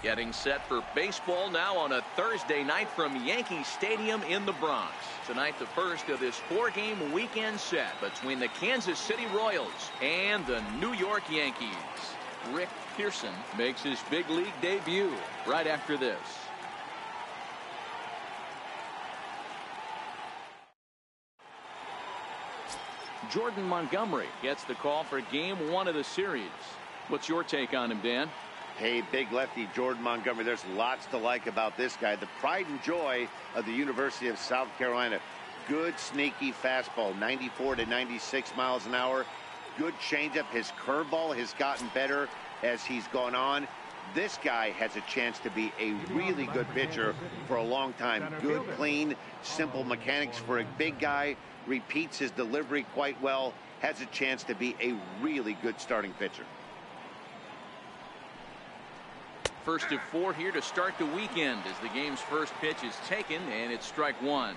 Getting set for baseball now on a Thursday night from Yankee Stadium in the Bronx. Tonight, the first of this 4-game weekend set between the Kansas City Royals and the New York Yankees. Rick Pearson makes his big league debut right after this. Jordan Montgomery gets the call for game 1 of the series. What's your take on him, Dan? Hey, big lefty Jordan Montgomery. There's lots to like about this guy. The pride and joy of the University of South Carolina. Good, sneaky fastball, 94 to 96 miles an hour. Good changeup. His curveball has gotten better as he's gone on. This guy has a chance to be a really good pitcher for a long time. Good, clean, simple mechanics for a big guy. Repeats his delivery quite well. Has a chance to be a really good starting pitcher. First of 4 here to start the weekend as the game's first pitch is taken, and it's strike 1.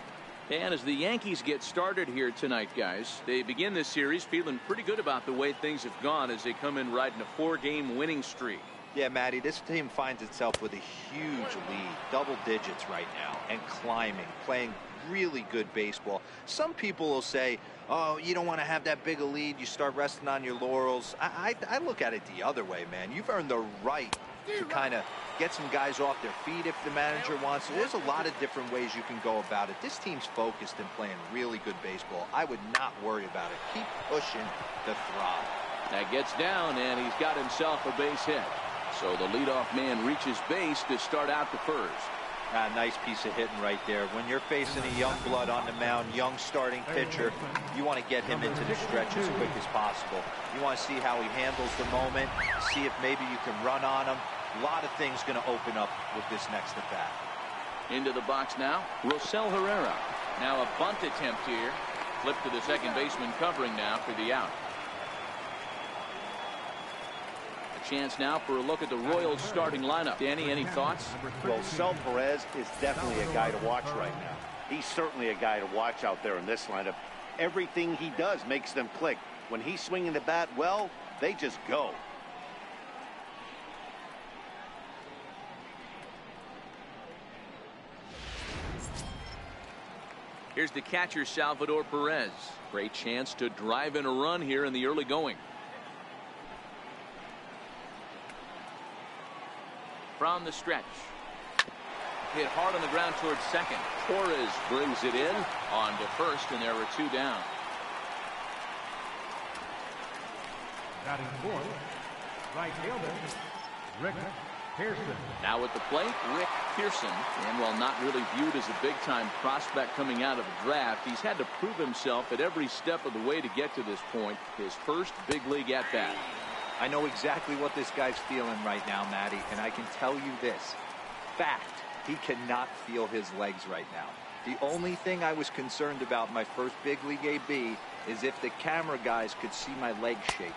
And as the Yankees get started here tonight, guys, they begin this series feeling pretty good about the way things have gone as they come in riding a 4-game winning streak. Yeah, Matty, this team finds itself with a huge lead, double digits right now, and climbing, playing really good baseball. Some people will say, oh, you don't want to have that big a lead, you start resting on your laurels. I look at it the other way, man. You've earned the right to kind of get some guys off their feet if the manager wants to. There's a lot of different ways you can go about it. This team's focused and playing really good baseball. I would not worry about it. Keep pushing the throttle. That gets down, and he's got himself a base hit. So the leadoff man reaches base to start out the first. Nice piece of hitting right there. When you're facing a young blood on the mound, young starting pitcher, you want to get him into the stretch as quick as possible. You want to see how he handles the moment, see if maybe you can run on him. A lot of things going to open up with this next at bat. Into the box now, Rosell Herrera. Now a bunt attempt here. Flip to the second baseman covering now for the out. A chance now for a look at the Royals starting lineup. Danny, any thoughts? Well, Rosell Perez is definitely a guy to watch right now. He's certainly a guy to watch out there in this lineup. Everything he does makes them click. When he's swinging the bat, well, they just go. Here's the catcher, Salvador Perez. Great chance to drive in a run here in the early going. From the stretch. Hit hard on the ground towards second. Torres brings it in on to first, and there are 2 down. Batting fourth, right fielder, Rick Pearson. Now at the plate, Rick Pearson. And while not really viewed as a big-time prospect coming out of the draft, he's had to prove himself at every step of the way to get to this point. His first big league at-bat. I know exactly what this guy's feeling right now, Matty, and I can tell you this. Fact, he cannot feel his legs right now. The only thing I was concerned about my first big league AB is if the camera guys could see my legs shaking.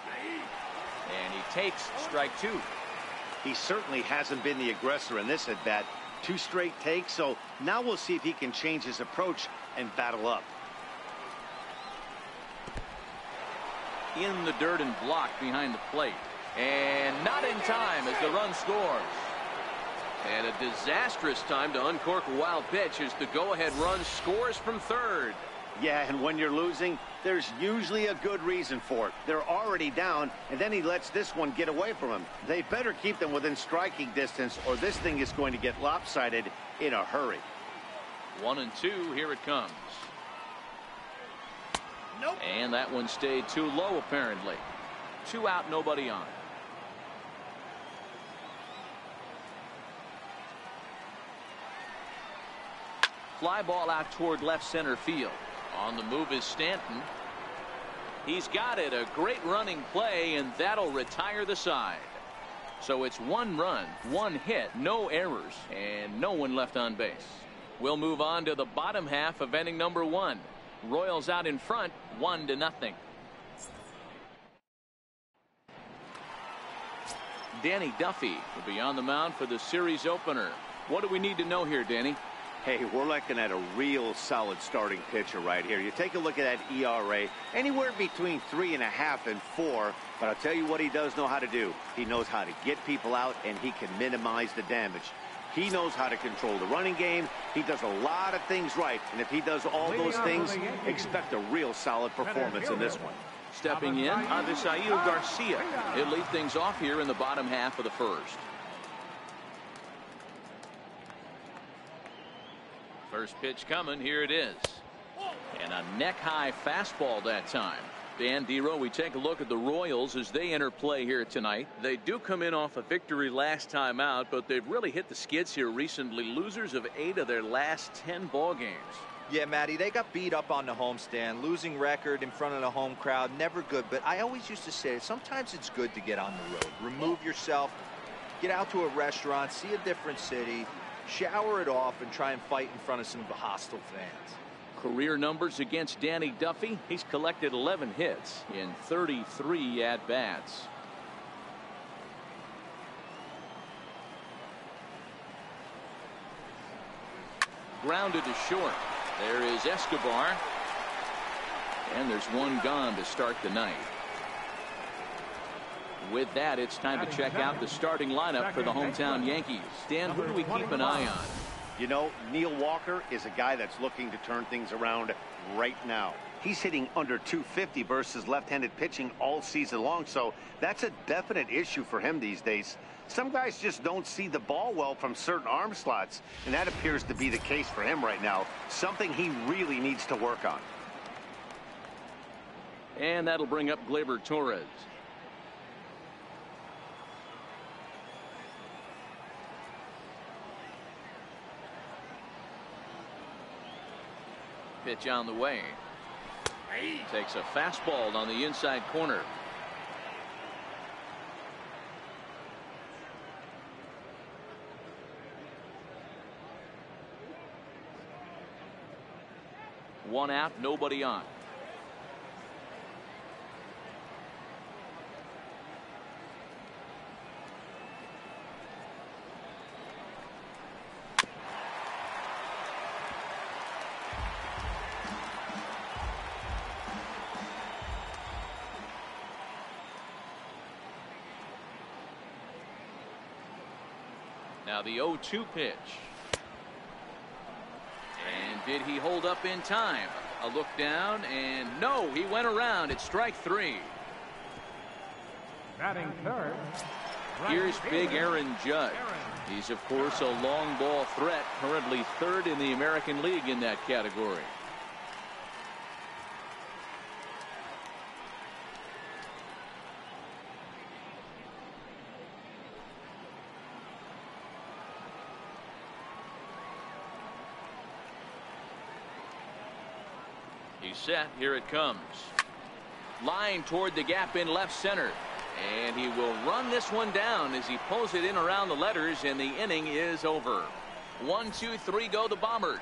And he takes strike 2. He certainly hasn't been the aggressor in this at-bat. 2 straight takes, so now we'll see if he can change his approach and battle up. In the dirt and blocked behind the plate. And not in time as the run scores. And a disastrous time to uncork a wild pitch as the go-ahead run scores from third. Yeah, and when you're losing, there's usually a good reason for it. They're already down, and then he lets this one get away from him. They better keep them within striking distance, or this thing is going to get lopsided in a hurry. 1-2, here it comes. Nope. And that one stayed too low, apparently. 2 out, nobody on. Fly ball out toward left center field. On the move is Stanton. He's got it. A great running play, and that'll retire the side. So it's 1 run, 1 hit, no errors, and no one left on base. We'll move on to the bottom half of inning number 1. Royals out in front, 1-0. Danny Duffy will be on the mound for the series opener. What do we need to know here, Danny? Hey, we're looking at a real solid starting pitcher right here. You take a look at that ERA, anywhere between 3.5 and 4. But I'll tell you what he does know how to do. He knows how to get people out, and he can minimize the damage. He knows how to control the running game. He does a lot of things right. And if he does all those things, expect a real solid performance in this one. Stepping in, Avisail Garcia. He'll lead things off here in the bottom half of the first. First pitch coming. Here it is. And a neck-high fastball that time. Dan Dero, we take a look at the Royals as they enter play here tonight. They do come in off a victory last time out, but they've really hit the skids here recently. Losers of 8 of their last 10 ball games. Yeah, Matty, they got beat up on the homestand. Losing record in front of the home crowd, never good. But I always used to say, sometimes it's good to get on the road. Remove yourself, get out to a restaurant, see a different city, shower it off, and try and fight in front of some hostile fans. Career numbers against Danny Duffy. He's collected 11 hits in 33 at-bats. Grounded to short. There is Escobar. And there's one gone to start the night. With that, it's time to check out the starting lineup for the hometown Yankees. Dan, who do we keep an eye on? You know, Neil Walker is a guy that's looking to turn things around right now. He's hitting under 250 versus left-handed pitching all season long, so that's a definite issue for him these days. Some guys just don't see the ball well from certain arm slots, and that appears to be the case for him right now, something he really needs to work on. And that'll bring up Gleyber Torres. Pitch on the way. Takes a fastball on the inside corner. One out, nobody on. Now the 0-2 pitch. And did he hold up in time? A look down, and no, he went around. It's strike 3. Batting third. Here's big Aaron Judge. He's, of course, a long ball threat, currently 3rd in the American League in that category. He's set. Here it comes. Line toward the gap in left center. And he will run this one down as he pulls it in around the letters, and the inning is over. 1, 2, 3 go the Bombers.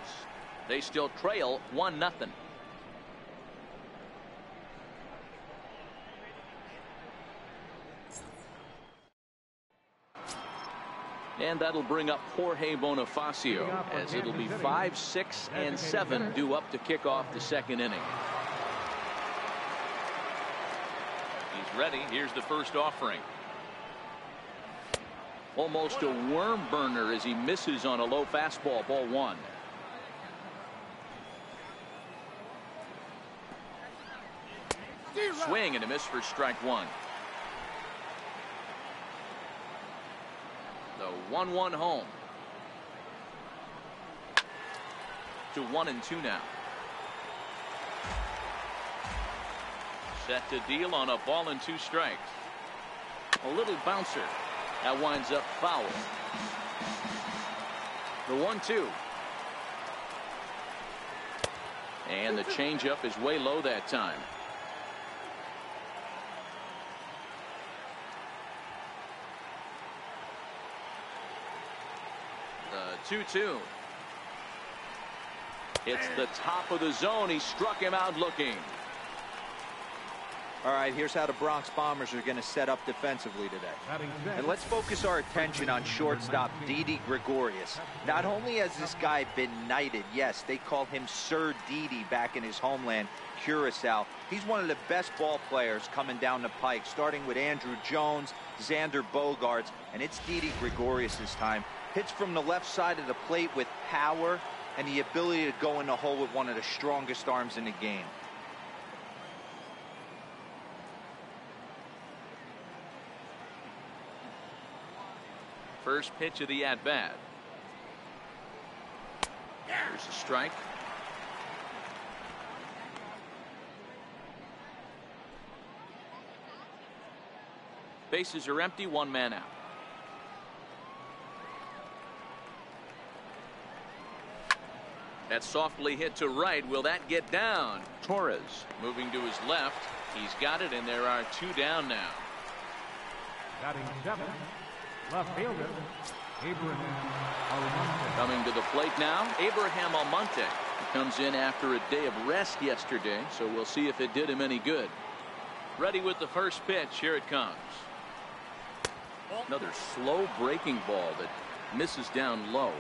They still trail 1-0. And that'll bring up Jorge Bonifacio, as it'll be 5, 6, and 7 due up to kick off the second inning. He's ready. Here's the first offering. Almost a worm burner as he misses on a low fastball. Ball 1. Swing and a miss for strike 1. The 1-1 home. To 1-2 now. Set to deal on a ball and 2 strikes. A little bouncer. That winds up foul. The 1-2. And the changeup is way low that time. The 2-2. It's the top of the zone. He struck him out looking. All right, here's how the Bronx Bombers are going to set up defensively today. And let's focus our attention on shortstop Didi Gregorius. Not only has this guy been knighted, yes, they call him Sir Didi back in his homeland, Curacao. He's one of the best ball players coming down the pike, starting with Andrew Jones, Xander Bogaerts, and it's Didi Gregorius this time. Hits from the left side of the plate with power and the ability to go in the hole with one of the strongest arms in the game. First pitch of the at-bat. There's a strike. Bases are empty, one man out. That's softly hit to right. Will that get down? Torres moving to his left. He's got it, and there are two down now. Batting seventh, left fielder, Abraham Almonte. Coming to the plate now, Abraham Almonte. He comes in after a day of rest yesterday, so we'll see if it did him any good. Ready with the first pitch. Here it comes. Another slow breaking ball that misses down low.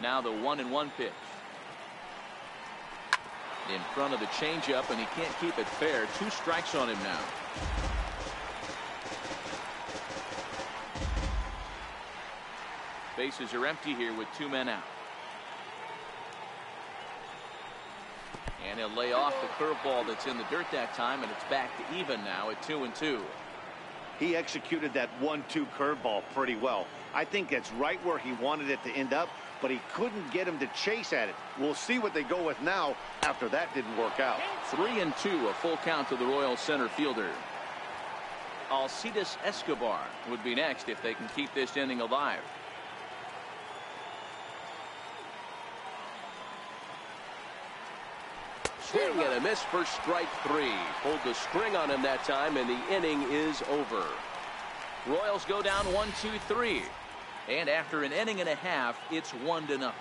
Now the 1-1 pitch. In front of the changeup, and he can't keep it fair. Two strikes on him now. Bases are empty here with two men out. And he'll lay off the curveball that's in the dirt that time, and it's back to even now at 2-2. He executed that 1-2 curveball pretty well. I think that's right where he wanted it to end up, but he couldn't get him to chase at it. We'll see what they go with now after that didn't work out. 3-2, a full count to the Royals center fielder. Alcides Escobar would be next if they can keep this inning alive. Swing and a miss for strike three. Pulled the string on him that time, and the inning is over. Royals go down 1-2-3. And after an inning and a half, it's 1-0.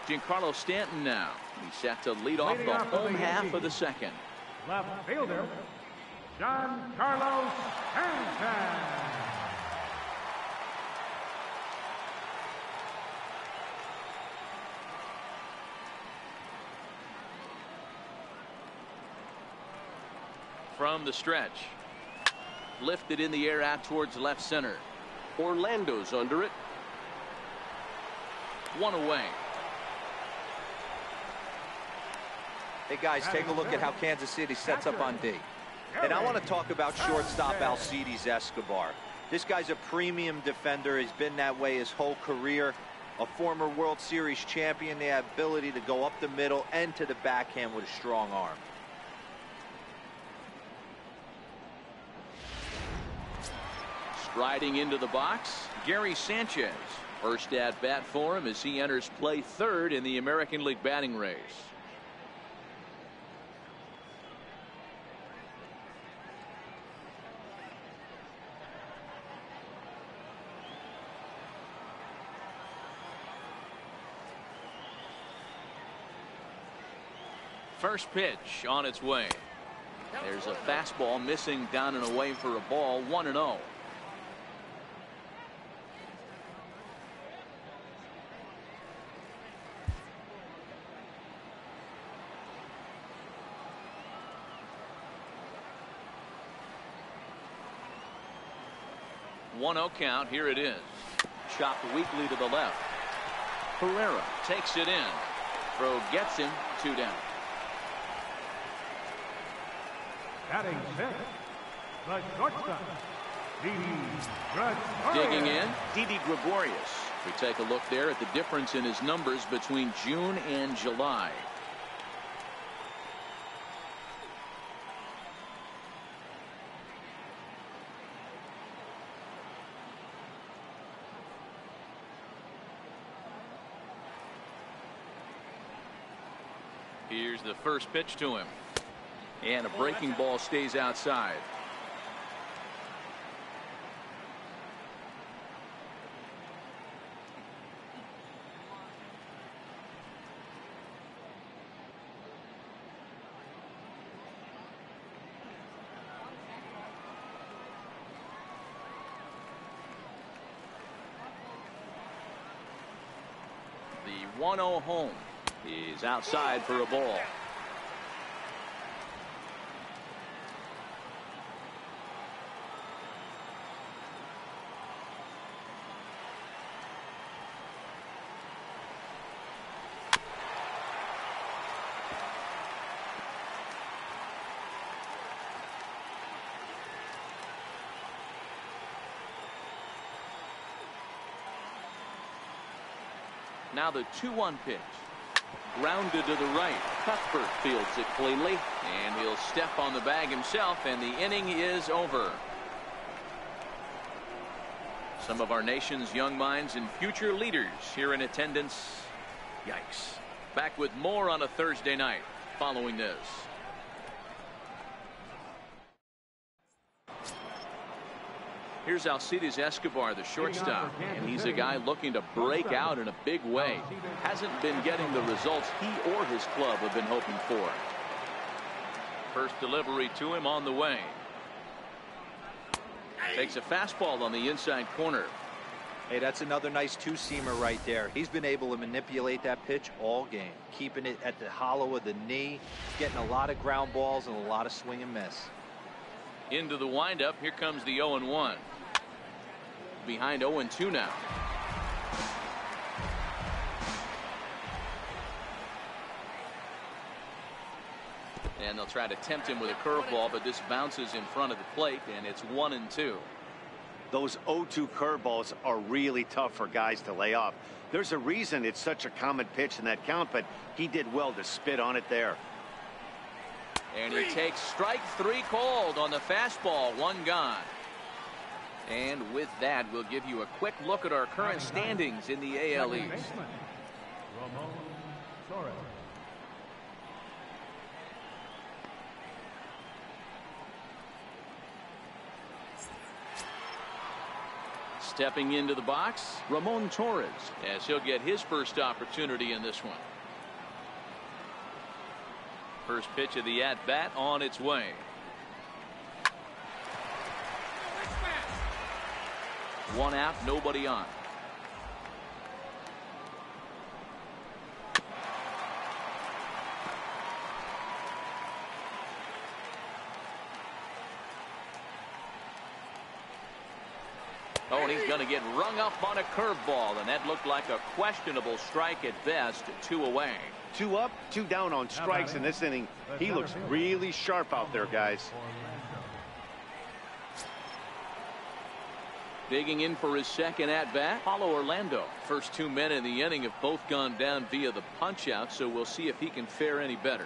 Giancarlo Stanton now. He's set to lead off the home half of the second. Left fielder, Giancarlo Stanton. From the stretch. Lifted in the air out towards left center. Orlando's under it. One away. Hey guys, take a look at how Kansas City sets up on D. And I want to talk about shortstop Alcides Escobar. This guy's a premium defender. He's been that way his whole career. A former World Series champion. The ability to go up the middle and to the backhand with a strong arm. Striding into the box, Gary Sanchez. First at bat for him as he enters play third in the American League batting race. First pitch on its way. There's a fastball missing down and away for a ball. 1-0. One-0 count. Here it is. Chopped weakly to the left. Herrera takes it in. Throw gets him. 2 down. Batting sixth, the shortstop, Didi Gregorius. Digging in, Didi Gregorius. We take a look there at the difference in his numbers between June and July. Here's the first pitch to him. And a breaking ball stays outside. The 1-0 home is outside for a ball. Now the 2-1 pitch. Grounded to the right. Cuthbert fields it cleanly, and he'll step on the bag himself, and the inning is over. Some of our nation's young minds and future leaders here in attendance. Yikes. Back with more on a Thursday night following this. Here's Alcides Escobar, the shortstop, and he's a guy looking to break out in a big way. Hasn't been getting the results he or his club have been hoping for. First delivery to him on the way. Takes a fastball on the inside corner. Hey, that's another nice two-seamer right there. He's been able to manipulate that pitch all game, keeping it at the hollow of the knee, getting a lot of ground balls and a lot of swing and miss. Into the windup. Here comes the 0-1. Behind 0-2 now. And they'll try to tempt him with a curveball, but this bounces in front of the plate, and it's 1-2. Those 0-2 curveballs are really tough for guys to lay off. There's a reason it's such a common pitch in that count, but he did well to spit on it there. And he takes strike 3 called on the fastball. 1 gone. And with that, we'll give you a quick look at our current standings in the AL East. Stepping into the box, Ramon Torres, as he'll get his first opportunity in this one. First pitch of the at-bat on its way. One out, nobody on. Oh, and he's going to get rung up on a curveball, and that looked like a questionable strike at best. 2 away. 2 up, 2 down on strikes in this inning. He looks really sharp out there, guys. Digging in for his second at-bat, Paulo Orlando. First 2 men in the inning have both gone down via the punch-out, so we'll see if he can fare any better.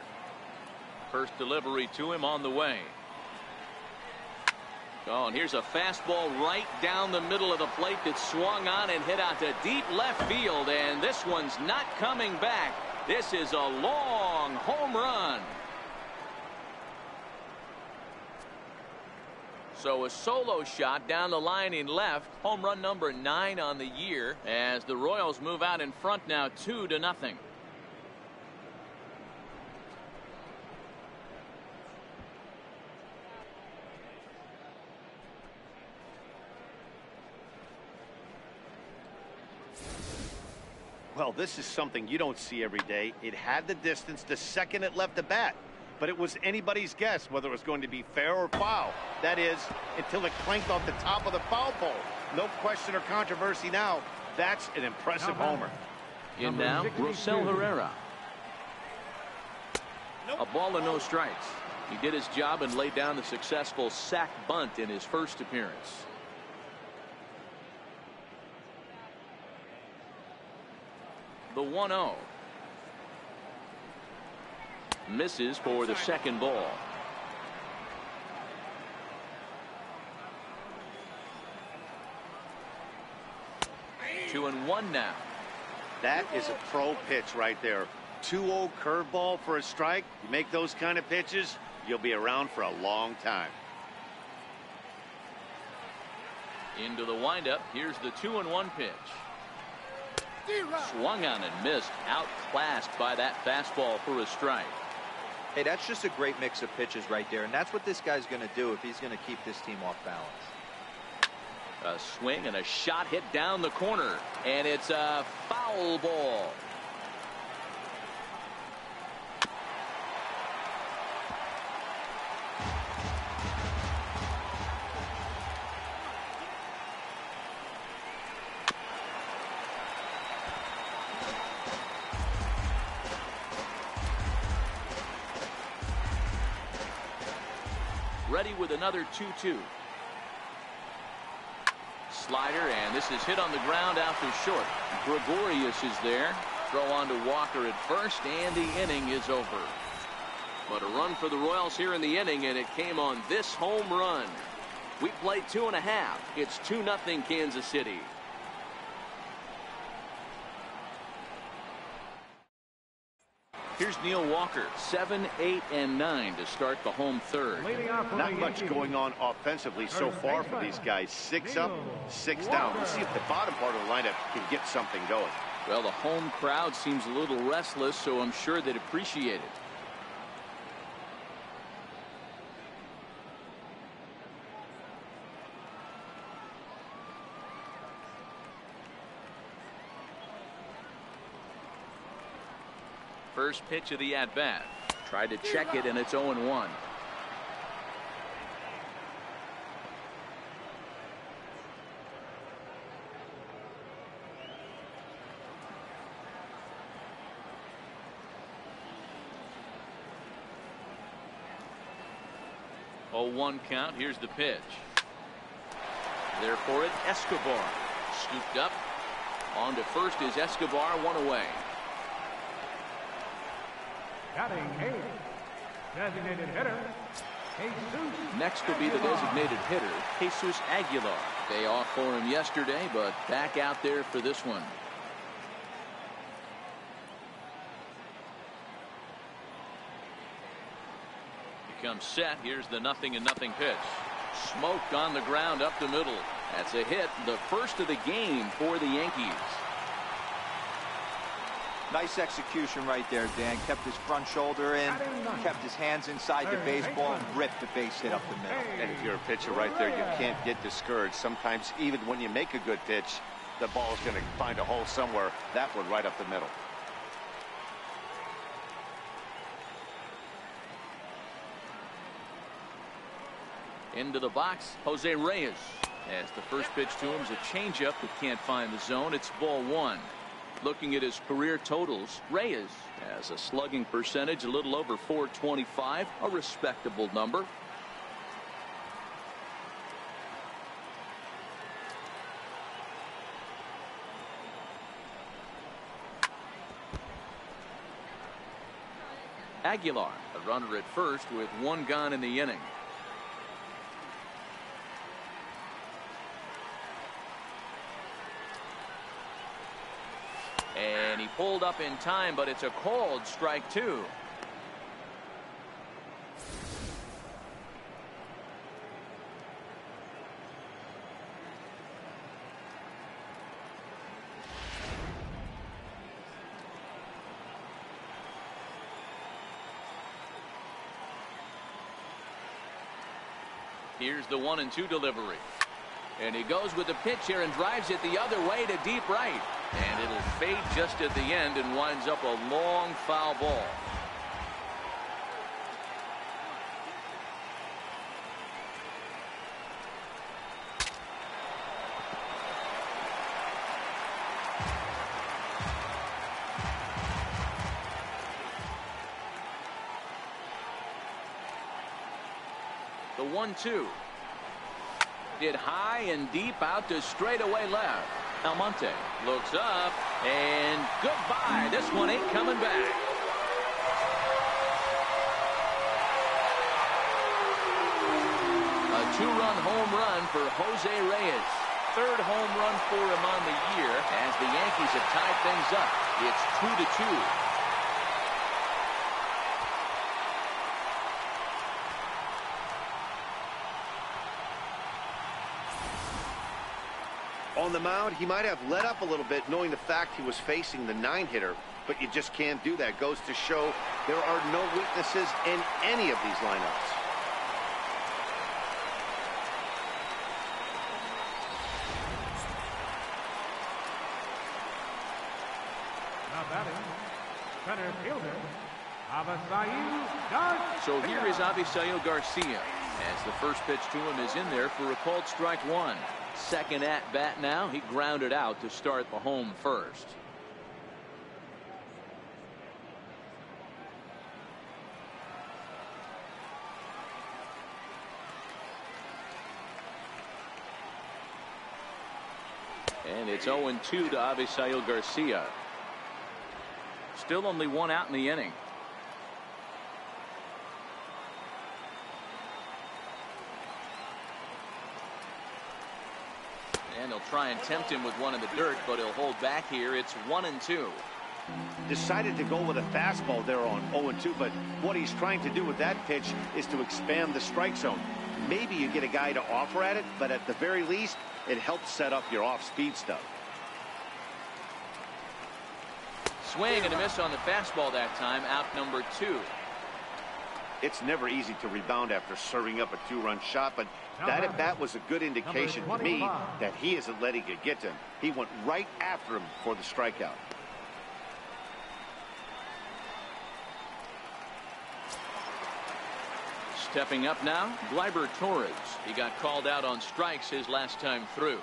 First delivery to him on the way. Oh, and here's a fastball right down the middle of the plate that swung on and hit out to deep left field, and this one's not coming back. This is a long home run. So a solo shot down the line in left. Home run number 9 on the year as the Royals move out in front now 2-0. Well, this is something you don't see every day. It had the distance the second it left the bat. But it was anybody's guess whether it was going to be fair or foul. That is, until it clanked off the top of the foul pole. No question or controversy now. That's an impressive homer. In now, Rosell Herrera. A ball and no strikes. He did his job and laid down the successful sac bunt in his first appearance. The 1-0. Misses for the second ball. 2-1 now. That is a pro pitch right there. 2-0 curveball for a strike. You make those kind of pitches, you'll be around for a long time. Into the windup. Here's the 2-1 pitch. Swung on and missed. Outclassed by that fastball for a strike. Hey, that's just a great mix of pitches right there, and that's what this guy's going to do if he's going to keep this team off balance. A swing and a shot hit down the corner, and it's a foul ball. Ready with another 2-2. Slider, and this is hit on the ground out to short. Gregorius is there. Throw on to Walker at first, and the inning is over. But a run for the Royals here in the inning, and it came on this home run. We played 2.5. It's 2-0 Kansas City. Here's Neil Walker, 7, 8, and 9 to start the home third. Not much going on offensively so far for these guys. 6 up, 6 down. Let's see if the bottom part of the lineup can get something going. Well, the home crowd seems a little restless, so I'm sure they'd appreciate it. First pitch of the at-bat. Tried to check it, and it's 0-1. Oh, 1 count. Here's the pitch. There for it, Escobar. Scooped up. On to first is Escobar, 1 away. Batting 8. Designated hitter, Jesus. Next will be the designated hitter, Jesus Aguilar. Day off for him yesterday, but back out there for this one. He comes set. Here's the 0-0 pitch. Smoked on the ground up the middle. That's a hit, the first of the game for the Yankees. Nice execution right there, Dan. Kept his front shoulder in, kept his hands inside the baseball, and ripped the base hit up the middle. And if you're a pitcher right there, you can't get discouraged. Sometimes even when you make a good pitch, the ball is going to find a hole somewhere. That one right up the middle. Into the box, Jose Reyes. As the first pitch to him is a changeup that can't find the zone. It's ball 1. Looking at his career totals, Reyes has a slugging percentage a little over .425, a respectable number. Aguilar, a runner at first with 1 gone in the inning. And he pulled up in time, but it's a called strike 2. Here's the 1-2 delivery. And he goes with the pitch here and drives it the other way to deep right. And it'll fade just at the end and winds up a long foul ball. The 1-2. Hit high and deep out to straightaway left. Almonte looks up, and goodbye. This one ain't coming back. A 2-run home run for Jose Reyes. 3rd home run for him on the year as the Yankees have tied things up. It's 2-2. On the mound, he might have let up a little bit knowing the fact he was facing the 9-hitter, but you just can't do that. Goes to show there are no weaknesses in any of these lineups. Now batting, center fielder, Avisail Garcia. So here is Avisail Garcia, as the first pitch to him is in there for a called strike one. Second at bat now. He grounded out to start the home first. And it's 0-2 to Avisail Garcia. Still only one out in the inning. And they'll try and tempt him with one in the dirt, but he'll hold back here. It's 1-2. Decided to go with a fastball there on 0-2, but what he's trying to do with that pitch is to expand the strike zone. Maybe you get a guy to offer at it, but at the very least, it helps set up your off-speed stuff. Swing and a miss on the fastball that time. Out number 2. It's never easy to rebound after serving up a 2-run shot, but that at bat was a good indication to me that he isn't letting it get to him. He went right after him for the strikeout. Stepping up now, Gleyber Torres. He got called out on strikes his last time through.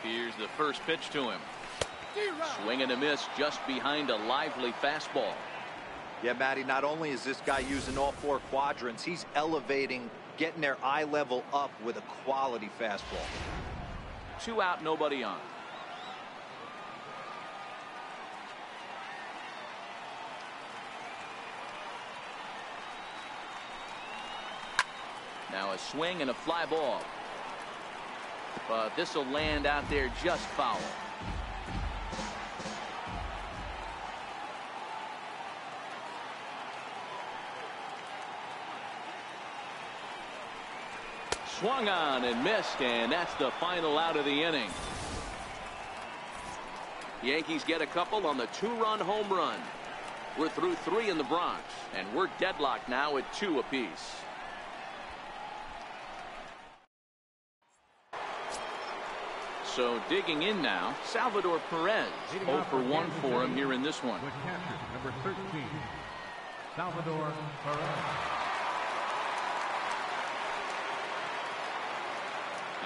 Here's the first pitch to him. Swing and a miss just behind a lively fastball. Yeah, Matty, not only is this guy using all 4 quadrants, he's elevating, getting their eye level up with a quality fastball. 2 out, nobody on. Now a swing and a fly ball. But this will land out there just foul. Swung on and missed, and that's the final out of the inning. Yankees get a couple on the 2-run home run. We're through 3 in the Bronx, and we're deadlocked now at 2 apiece. So digging in now, Salvador Perez. 0 for 1 for him here in this one. With catcher number 13, Salvador Perez.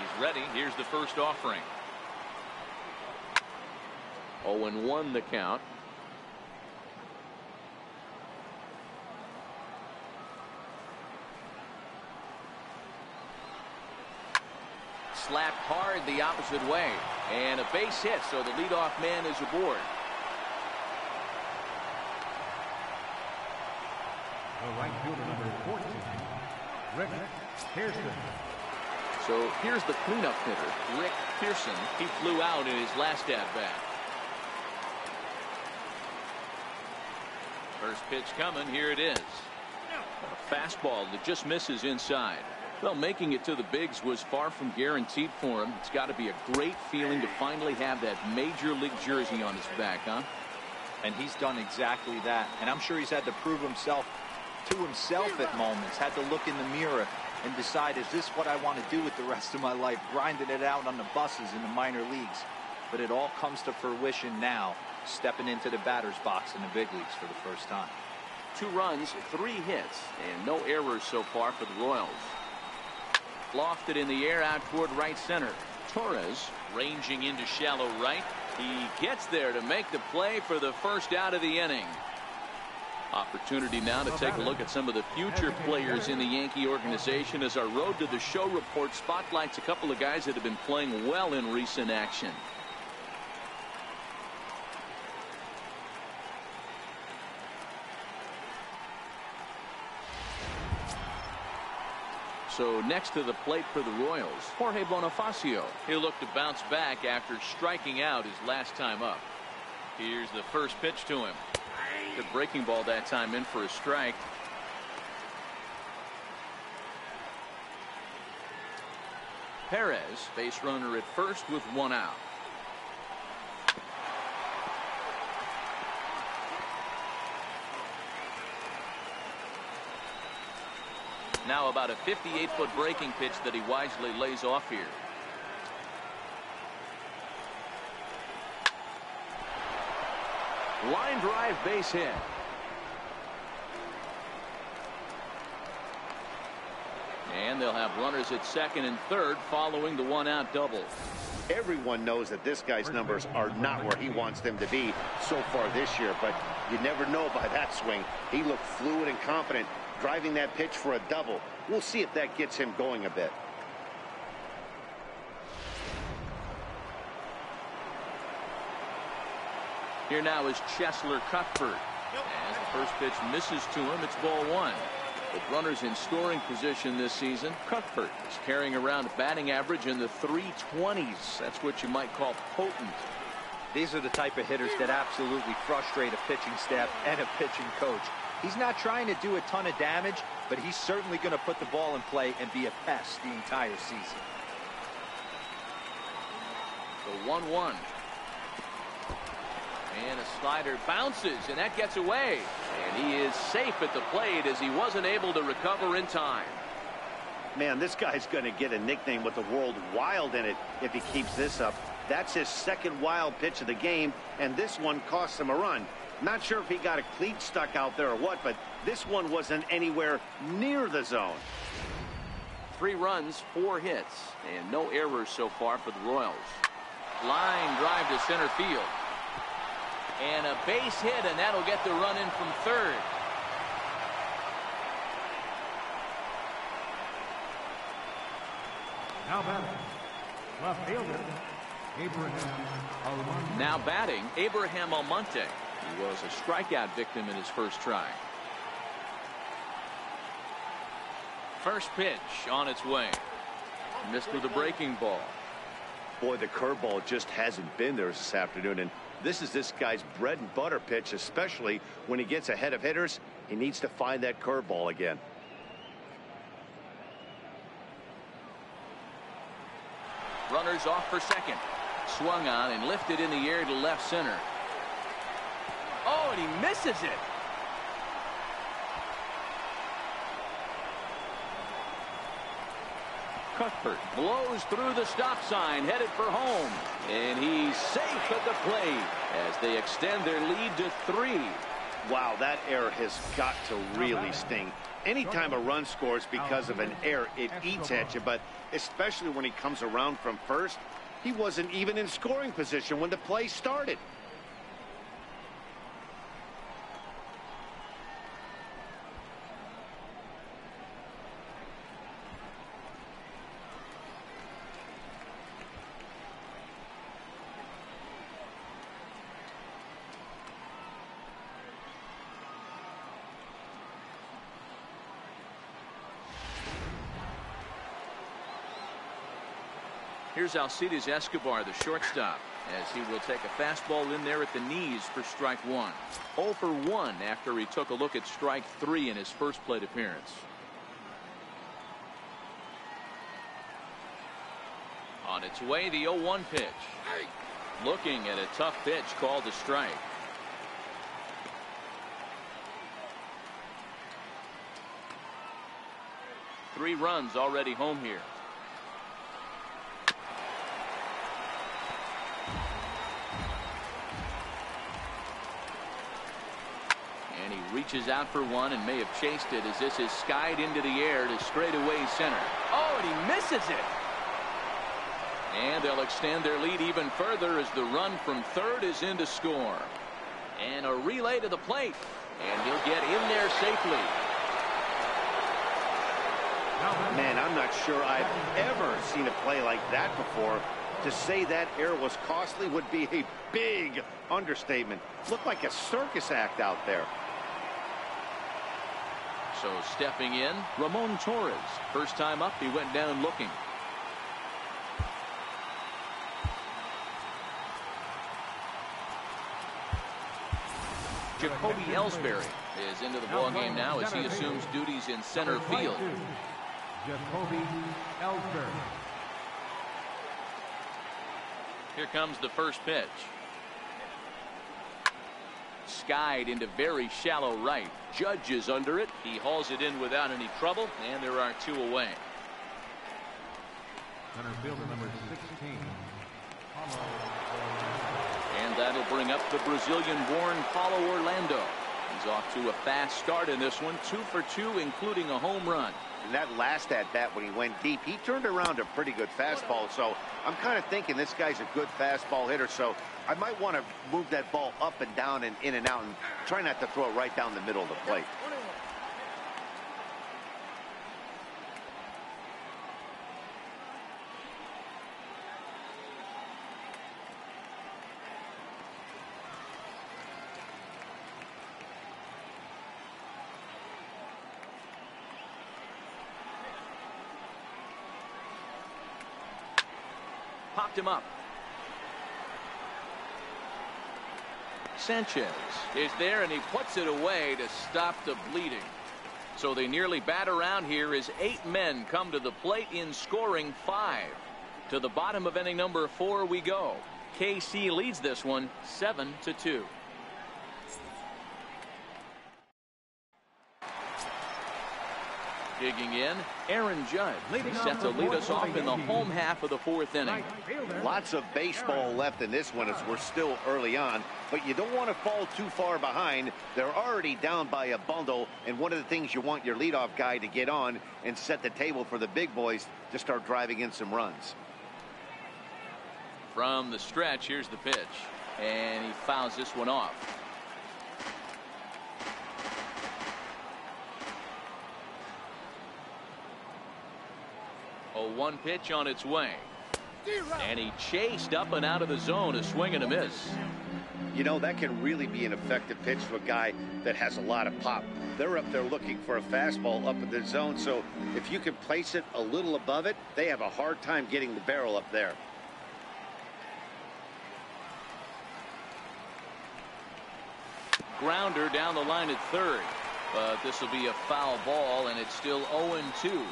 He's ready. Here's the first offering. 0-1 the count. Slapped hard the opposite way, and a base hit, so the leadoff man is aboard. The right fielder number 14, Rick Pearson. So here's the cleanup hitter, Rick Pearson. He flew out in his last at-bat. First pitch coming. Here it is. A fastball that just misses inside. Well, making it to the bigs was far from guaranteed for him. It's got to be a great feeling to finally have that major league jersey on his back, huh? And he's done exactly that. And I'm sure he's had to prove himself to himself at moments. Had to look in the mirror and decide, is this what I want to do with the rest of my life? Grinding it out on the buses in the minor leagues. But it all comes to fruition now, stepping into the batter's box in the big leagues for the first time. 2 runs, 3 hits, and no errors so far for the Royals. Lofted in the air out toward right center. Torres ranging into shallow right. He gets there to make the play for the first out of the inning. Opportunity now to take a look at some of the future players in the Yankee organization as our Road to the Show report spotlights a couple of guys that have been playing well in recent action. So next to the plate for the Royals, Jorge Bonifacio. He'll look to bounce back after striking out his last time up. Here's the first pitch to him. Good breaking ball that time in for a strike. Perez, base runner at first with one out. Now about a 58-foot breaking pitch that he wisely lays off here. Line drive, base hit. And they'll have runners at second and third following the one-out double. Everyone knows that this guy's numbers are not where he wants them to be so far this year, but you never know by that swing. He looked fluid and confident, driving that pitch for a double. We'll see if that gets him going a bit. Here now is Cheslor Cuthbert. As the first pitch misses to him, it's ball one. With runners in scoring position this season, Cuthbert is carrying around a batting average in the 320s. That's what you might call potent. These are the type of hitters that absolutely frustrate a pitching staff and a pitching coach. He's not trying to do a ton of damage, but he's certainly going to put the ball in play and be a pest the entire season. The 1-1. And a slider bounces, and that gets away. And he is safe at the plate as he wasn't able to recover in time. Man, this guy's going to get a nickname with the word wild in it if he keeps this up. That's his second wild pitch of the game, and this one cost him a run. Not sure if he got a cleat stuck out there or what, but this one wasn't anywhere near the zone. 3 runs, 4 hits, and no errors so far for the Royals. Line drive to center field. And a base hit, and that'll get the run in from third. Now batting, left fielder, Abraham Almonte. Now batting, Abraham Almonte. He was a strikeout victim in his first try. First pitch on its way. Missed with a breaking ball. Boy, the curveball just hasn't been there this afternoon, and this is this guy's bread and butter pitch, especially when he gets ahead of hitters. He needs to find that curveball again. Runners off for second. Swung on and lifted in the air to left center. Oh, and he misses it. Cuthbert blows through the stop sign, headed for home. And he's safe at the plate as they extend their lead to 3. Wow, that error has got to really sting. Anytime a run scores because of an error, it eats at you, but especially when he comes around from first, he wasn't even in scoring position when the play started. Here's Alcides Escobar, the shortstop, as he will take a fastball in there at the knees for strike 1. 0 for 1 after he took a look at strike 3 in his first plate appearance. On its way, the 0-1 pitch. Looking at a tough pitch called a strike. Three runs already home here. And he reaches out for one and may have chased it as this is skied into the air to straightaway center. Oh, and he misses it. And they'll extend their lead even further as the run from third is in to score. And a relay to the plate. And he'll get in there safely. Man, I'm not sure I've ever seen a play like that before. To say that error was costly would be a big understatement. Looked like a circus act out there. So stepping in, Ramon Torres. First time up, he went down looking. Jacoby Ellsbury is into the ballgame now as he assumes duties in center field. Jacoby Ellsbury. Here comes the first pitch. Skied into very shallow right. Judge is under it. He hauls it in without any trouble, and there are 2 away. Center fielder number 16. And that'll bring up the Brazilian-born Paulo Orlando. He's off to a fast start in this one, 2 for 2, including a home run. And that last at-bat when he went deep, he turned around a pretty good fastball. So I'm kind of thinking this guy's a good fastball hitter. So I might want to move that ball up and down and in and out and try not to throw it right down the middle of the plate. Popped him up. Sanchez is there, and he puts it away to stop the bleeding. So they nearly bat around here as 8 men come to the plate in scoring 5. To the bottom of inning number 4 we go. KC leads this one 7-2. Digging in, Aaron Judge set to lead us off in the home half of the 4th inning. Lots of baseball left in this one as we're still early on, but you don't want to fall too far behind. They're already down by a bundle, and one of the things you want your leadoff guy to get on and set the table for the big boys to start driving in some runs. From the stretch, here's the pitch, and he fouls this one off. 0-1 pitch on its way. And he chased up and out of the zone, a swing and a miss. You know, that can really be an effective pitch to a guy that has a lot of pop. They're up there looking for a fastball up in the zone, so if you can place it a little above it, they have a hard time getting the barrel up there. Grounder down the line at third, but this will be a foul ball, and it's still 0-2.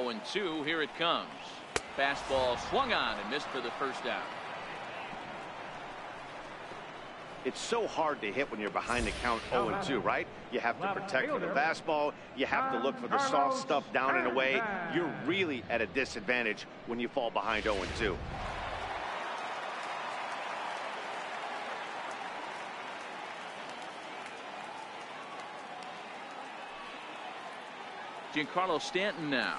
And 2, here it comes. Fastball swung on and missed for the first out. It's so hard to hit when you're behind the count 0-2, right? You have to protect for the fastball. You have to look for the soft stuff down and away. You're really at a disadvantage when you fall behind 0-2. Giancarlo Stanton now,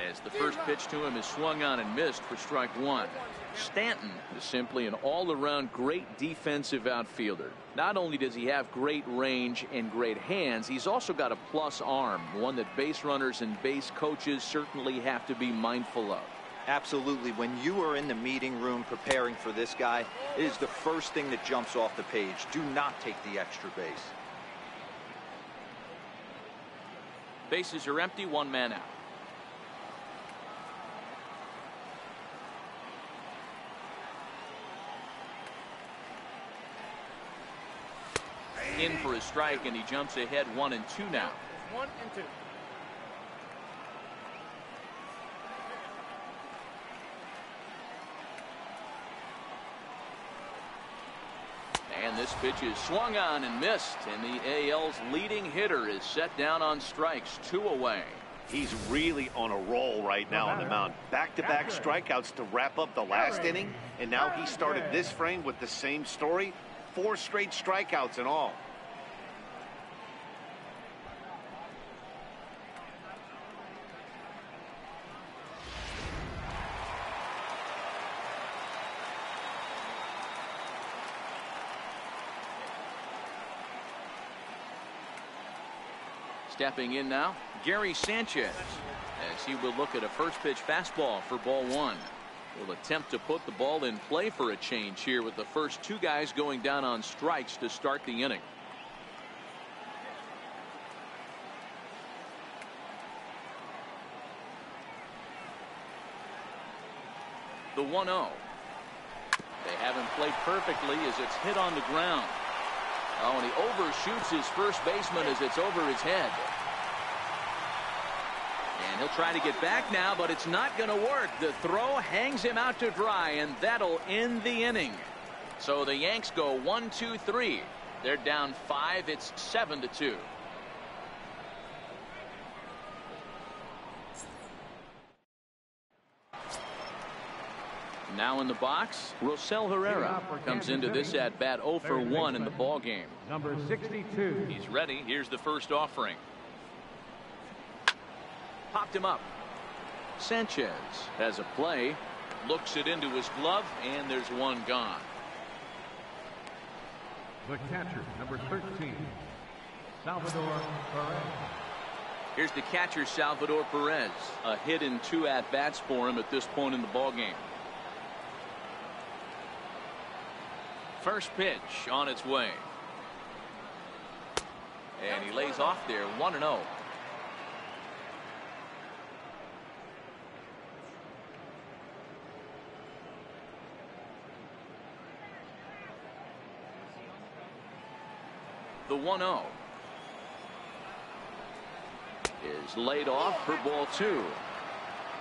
as the first pitch to him is swung on and missed for strike 1. Stanton is simply an all-around great defensive outfielder. Not only does he have great range and great hands, he's also got a plus arm, one that base runners and base coaches certainly have to be mindful of. Absolutely. When you are in the meeting room preparing for this guy, it is the first thing that jumps off the page. Do not take the extra base. Bases are empty, 1 man out. In for a strike, and he jumps ahead 1-2 now. 1-2. And this pitch is swung on and missed, and the AL's leading hitter is set down on strikes, 2 away. He's really on a roll right now on the mound. Back-to-back strikeouts to wrap up the last inning, and now he started this frame with the same story. 4 straight strikeouts in all. Stepping in now, Gary Sanchez, as he will look at a first pitch fastball for ball 1. Will attempt to put the ball in play for a change here with the first 2 guys going down on strikes to start the inning. The 1-0. They haven't played perfectly as it's hit on the ground. Oh, and he overshoots his first baseman as it's over his head. And he'll try to get back now, but it's not going to work. The throw hangs him out to dry, and that'll end the inning. So the Yanks go 1-2-3. They're down 5. It's 7-2. Now in the box, Rosell Herrera comes into this at bat 0 for 1 in the ball game. Number 62. He's ready. Here's the first offering. Popped him up. Sanchez has a play, looks it into his glove, and there's one gone. The catcher, number 13, Salvador Perez. Here's the catcher, Salvador Perez. A hit in 2 at-bats for him at this point in the ball game. First pitch on its way. And he lays off there, 1-0. The 1-0 is laid off for ball 2.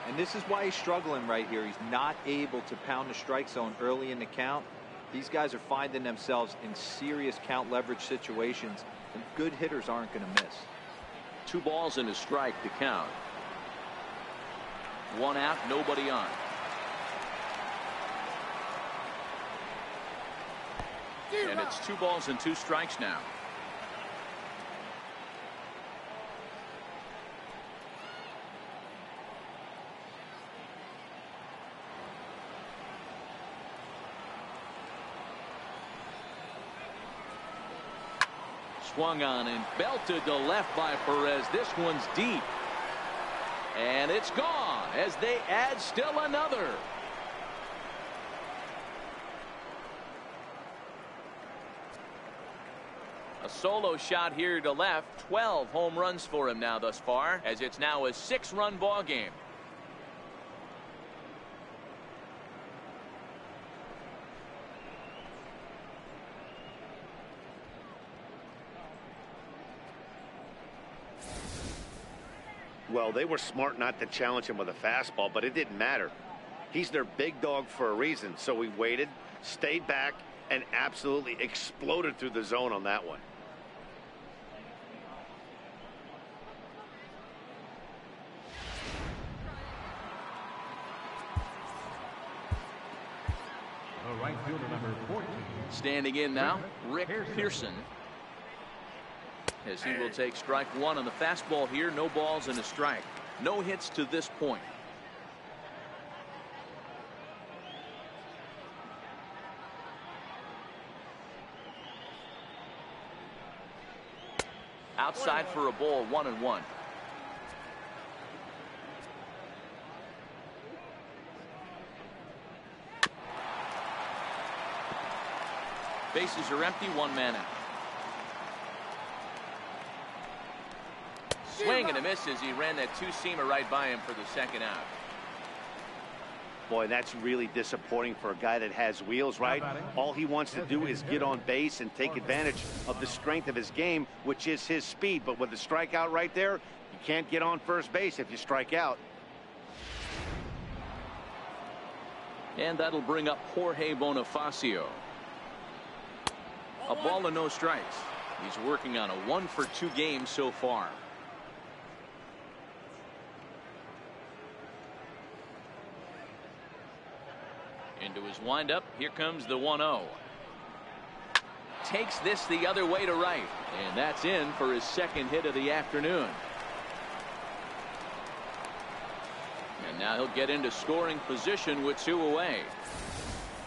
And this is why he's struggling right here. He's not able to pound the strike zone early in the count. These guys are finding themselves in serious count leverage situations, and good hitters aren't going to miss. 2 balls and a strike to count. 1 out, nobody on. And it's 2 balls and 2 strikes now. Swung on and belted to left by Perez. This one's deep. And it's gone as they add still another. A solo shot here to left. 12 home runs for him now thus far, as it's now a 6-run ball game. Well, they were smart not to challenge him with a fastball, but it didn't matter. He's their big dog for a reason, so he waited, stayed back, and absolutely exploded through the zone on that one. The right fielder, number 14. Standing in now, Rick Pearson. As he will take strike 1 on the fastball here. No balls and a strike. No hits to this point. Outside for a ball, 1-1. Bases are empty, 1 man out. Swing and a miss as he ran that 2-seamer right by him for the 2nd out. Boy, that's really disappointing for a guy that has wheels, right? All he wants to do is get on base and take advantage of the strength of his game, which is his speed. But with the strikeout right there, you can't get on first base if you strike out. And that'll bring up Jorge Bonifacio. A ball and no strikes. He's working on a 1-for-2 game so far. Into his windup. Here comes the 1-0. Takes this the other way to right. And that's in for his 2nd hit of the afternoon. And now he'll get into scoring position with 2 away.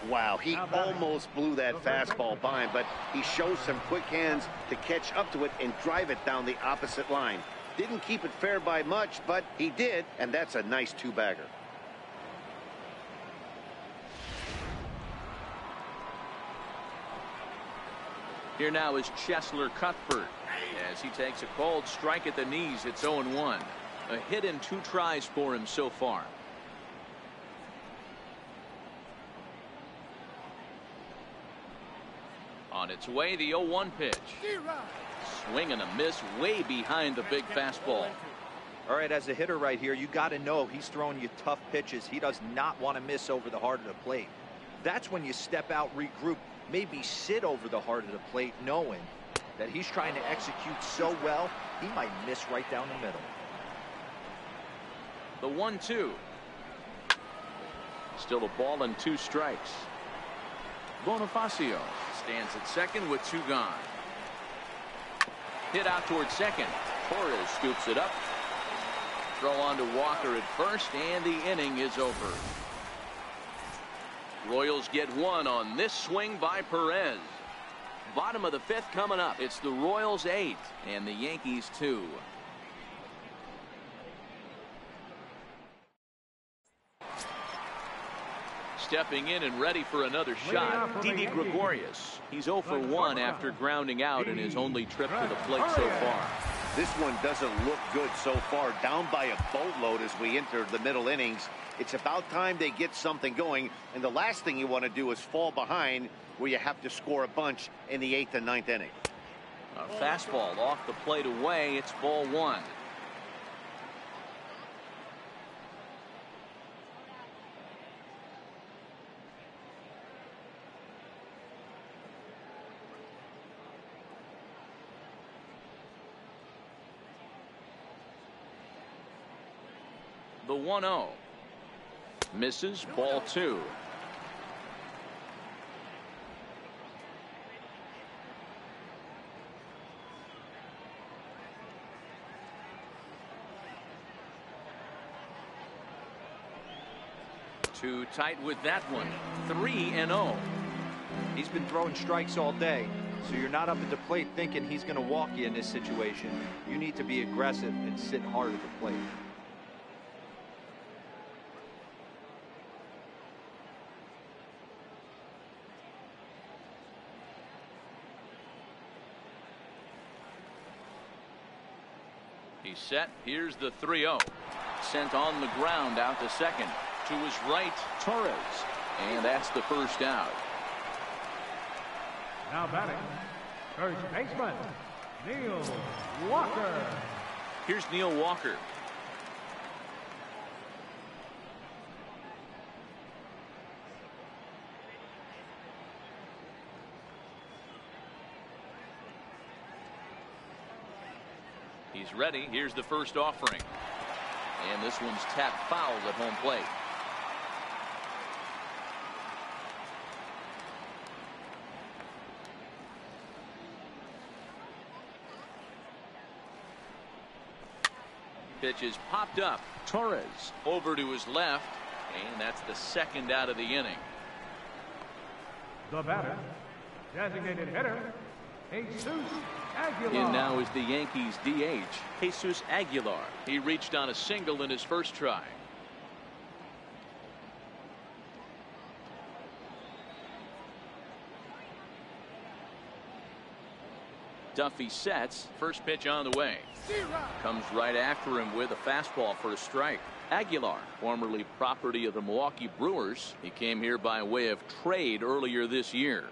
Wow, he almost blew that fastball by him, but he shows some quick hands to catch up to it and drive it down the opposite line. Didn't keep it fair by much, but he did, and that's a nice 2-bagger. Here now is Cheslor Cuthbert as he takes a cold strike at the knees. It's 0-1. A hit and 2 tries for him so far. On its way, the 0-1 pitch. Swing and a miss way behind the big fastball. All right, as a hitter right here, you got to know he's throwing you tough pitches. He does not want to miss over the heart of the plate. That's when you step out, regroup, maybe sit over the heart of the plate, knowing that he's trying to execute so well, he might miss right down the middle. The 1-2. Still a ball and 2 strikes. Bonifacio stands at second with 2 gone. Hit out towards second. Torres scoops it up. Throw on to Walker at first, and the inning is over. Royals get 1 on this swing by Perez. Bottom of the 5th coming up. It's the Royals 8 and the Yankees 2. Stepping in and ready for another shot, Didi Gregorius. He's 0 for 1 after grounding out in his only trip to the plate so far. This one doesn't look good so far. Down by a boatload as we enter the middle innings. It's about time they get something going, and the last thing you want to do is fall behind where you have to score a bunch in the 8th and 9th inning. A fastball off the plate away. It's ball 1. The 1-0. Misses, ball 2. Too tight with that one. 3-0. He's been throwing strikes all day, so you're not up at the plate thinking he's going to walk you in this situation. You need to be aggressive and sit hard at the plate. He's set. Here's the 3-0. Sent on the ground out to second. To his right, Torres. And that's the first out. Now batting, first baseman, Neil Walker. Here's Neil Walker. He's ready. Here's the first offering. And this one's tapped foul at home plate. Pitch is popped up. Torres over to his left. And that's the second out of the inning. The batter, designated hitter, Jesus Aguilar. In now is the Yankees DH, Jesus Aguilar. He reached on a single in his first try. Duffy sets. First pitch on the way. Comes right after him with a fastball for a strike. Aguilar, formerly property of the Milwaukee Brewers. He came here by way of trade earlier this year.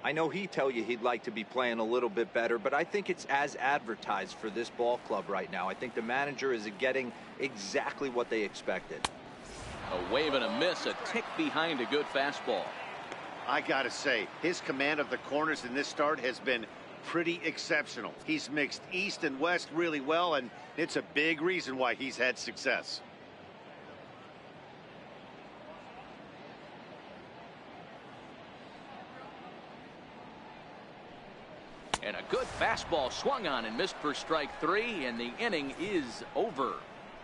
I know he'd tell you he'd like to be playing a little bit better, but I think it's as advertised for this ball club right now. I think the manager is getting exactly what they expected. A wave and a miss, a tick behind a good fastball. I gotta say, his command of the corners in this start has been pretty exceptional. He's mixed east and west really well, and it's a big reason why he's had success. And a good fastball swung on and missed for strike 3, and the inning is over.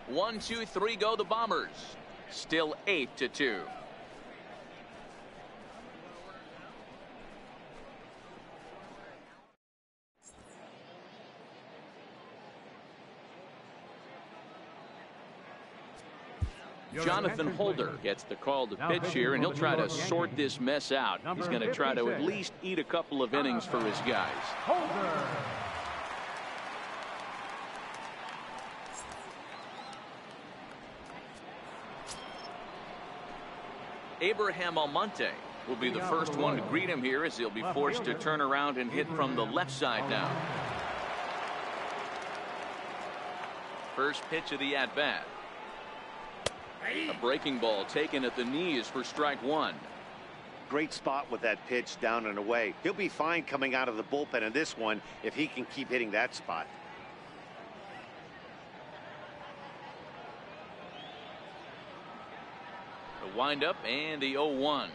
1, 2, 3 go the Bombers. Still 8-2. Jonathan Holder gets the call to pitch here, and he'll try to sort this mess out. He's going to try to at least eat a couple of innings for his guys. Holder. Abraham Almonte will be the first one to greet him here as he'll be forced to turn around and hit from the left side now. First pitch of the at-bat. A breaking ball taken at the knees for strike one. Great spot with that pitch down and away. He'll be fine coming out of the bullpen in this one if he can keep hitting that spot. The windup and the 0-1.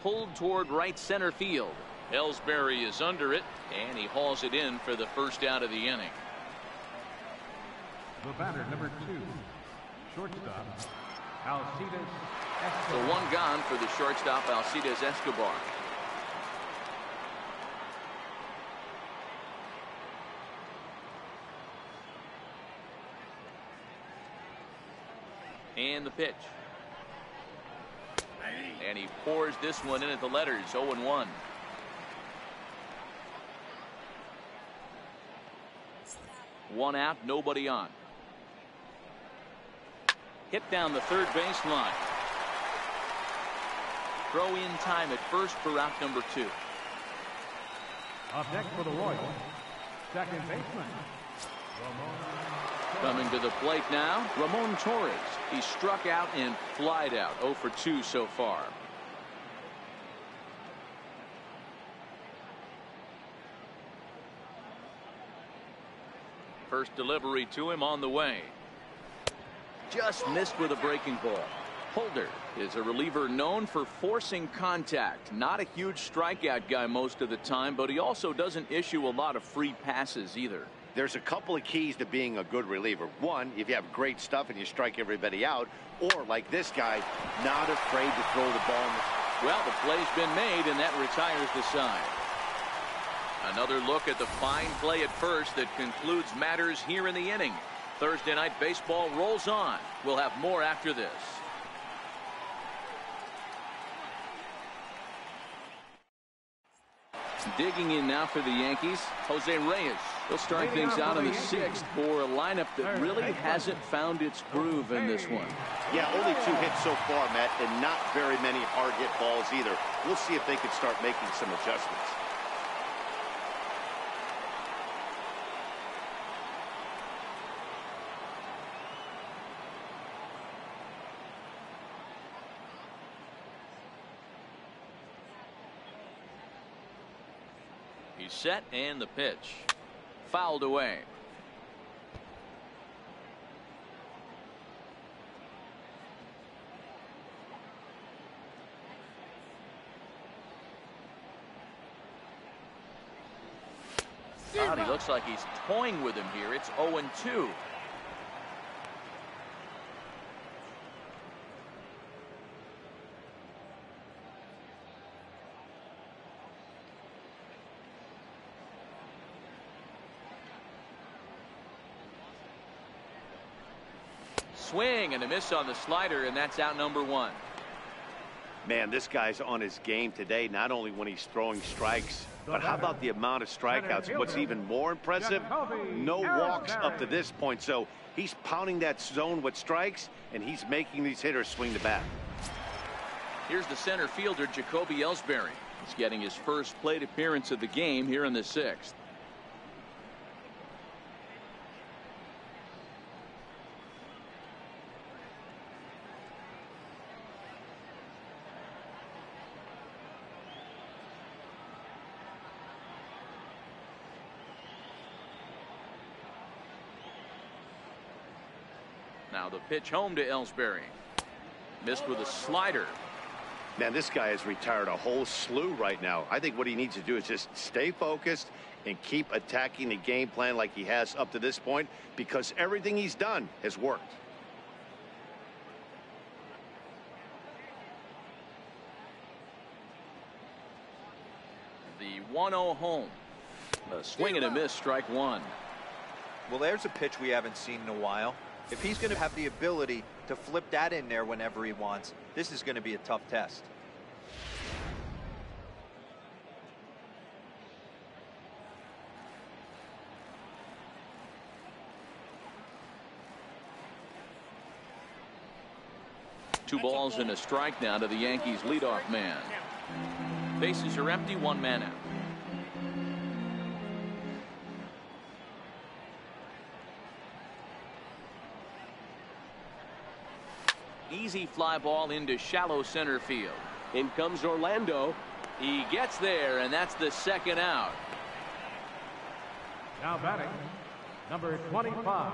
Pulled toward right center field. Ellsbury is under it, and he hauls it in for the first out of the inning. The batter, number 2, shortstop, Alcides Escobar. The one gone for the shortstop, Alcides Escobar. And the pitch. And he pours this one in at the letters. 0-1. One out, nobody on. Hit down the third base line. Throw in time at first for out number 2. Up next for the Royals, second baseman, Coming to the plate now, Ramon Torres. He struck out and flied out. 0 for 2 so far. First delivery to him on the way. Just missed with a breaking ball. Holder is a reliever known for forcing contact. Not a huge strikeout guy most of the time, but he also doesn't issue a lot of free passes either. There's a couple of keys to being a good reliever. One, if you have great stuff and you strike everybody out, or like this guy, not afraid to throw the ball. Well, the play's been made, and that retires the side. Another look at the fine play at first that concludes matters here in the inning. Thursday night baseball rolls on. We'll have more after this. Digging in now for the Yankees, Jose Reyes. He'll start things out in the 6th for a lineup that really hasn't found its groove in this one. Yeah, only 2 hits so far, Matt, and not very many hard hit balls either. We'll see if they can start making some adjustments. He's set, and the pitch. Fouled away. God, he looks like he's toying with him here. It's 0-2. Swing and a miss on the slider, and that's out number 1. Man, this guy's on his game today, not only when he's throwing strikes, but how about the amount of strikeouts? What's even more impressive, no walks up to this point. So he's pounding that zone with strikes, and he's making these hitters swing the bat. Here's the center fielder, Jacoby Ellsbury. He's getting his first plate appearance of the game here in the 6th. Now the pitch home to Ellsbury. Missed with a slider. Man, this guy has retired a whole slew right now. I think what he needs to do is just stay focused and keep attacking the game plan like he has up to this point, because everything he's done has worked. The 1-0 home. A swing and a miss, strike 1. Well, there's a pitch we haven't seen in a while. If he's going to have the ability to flip that in there whenever he wants, this is going to be a tough test. 2 balls and a strike now to the Yankees leadoff man. Bases are empty, 1 man out. Easy fly ball into shallow center field. In comes Orlando. He gets there, and that's the 2nd out. Now batting, number 25.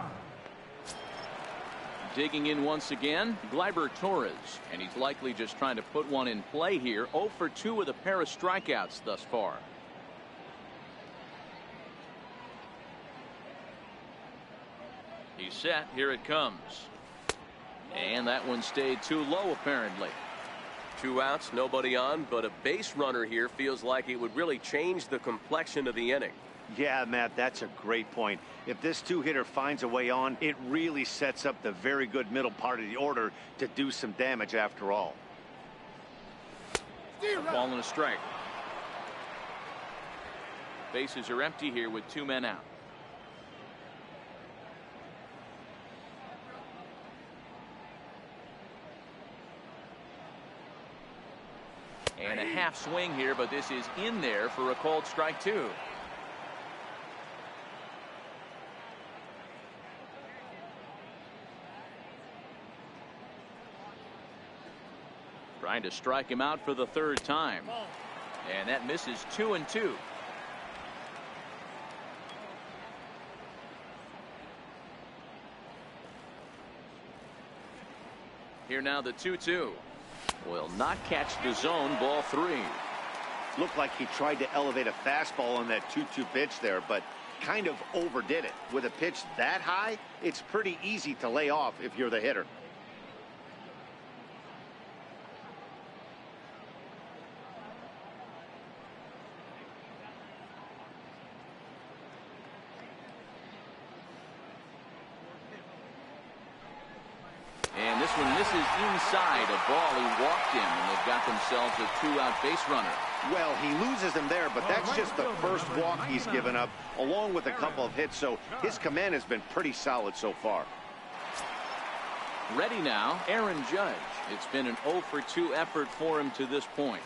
Digging in once again, Gleyber Torres, and he's likely just trying to put one in play here. 0 for 2 with a pair of strikeouts thus far. He's set. Here it comes. And that one stayed too low, apparently. 2 outs, nobody on, but a base runner here feels like it would really change the complexion of the inning. Yeah, Matt, that's a great point. If this 2-hitter finds a way on, it really sets up the very good middle part of the order to do some damage after all. Ball and a strike. Bases are empty here with 2 men out. And a half swing here, but this is in there for a called strike 2. Trying to strike him out for the 3rd time. And that misses 2-2. Here now the 2-2. Will not catch the zone. Ball 3. Looked like he tried to elevate a fastball on that 2-2 pitch there, but kind of overdid it. With a pitch that high, it's pretty easy to lay off if you're the hitter. And this one misses inside. A ball he walked in, and they've got themselves a 2-out base runner. Well, he loses him there, but that's just the first walk he's given up, along with a couple of hits, so his command has been pretty solid so far. Ready now, Aaron Judge. It's been an 0 for 2 effort for him to this point.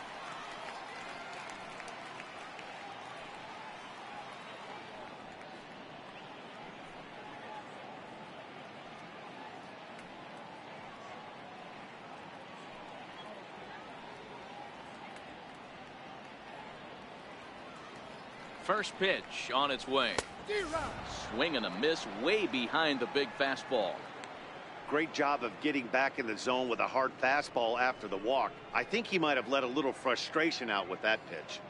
First pitch on its way. Swing and a miss way behind the big fastball. Great job of getting back in the zone with a hard fastball after the walk. I think he might have let a little frustration out with that pitch.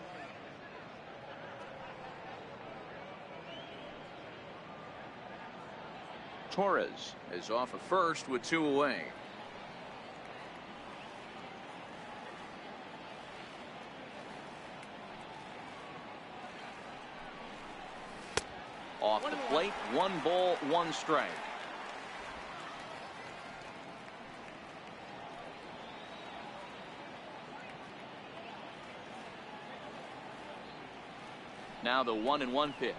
Torres is off of first with 2 away. Off the plate, 1 ball, 1 strike. Now the 1-1 pitch.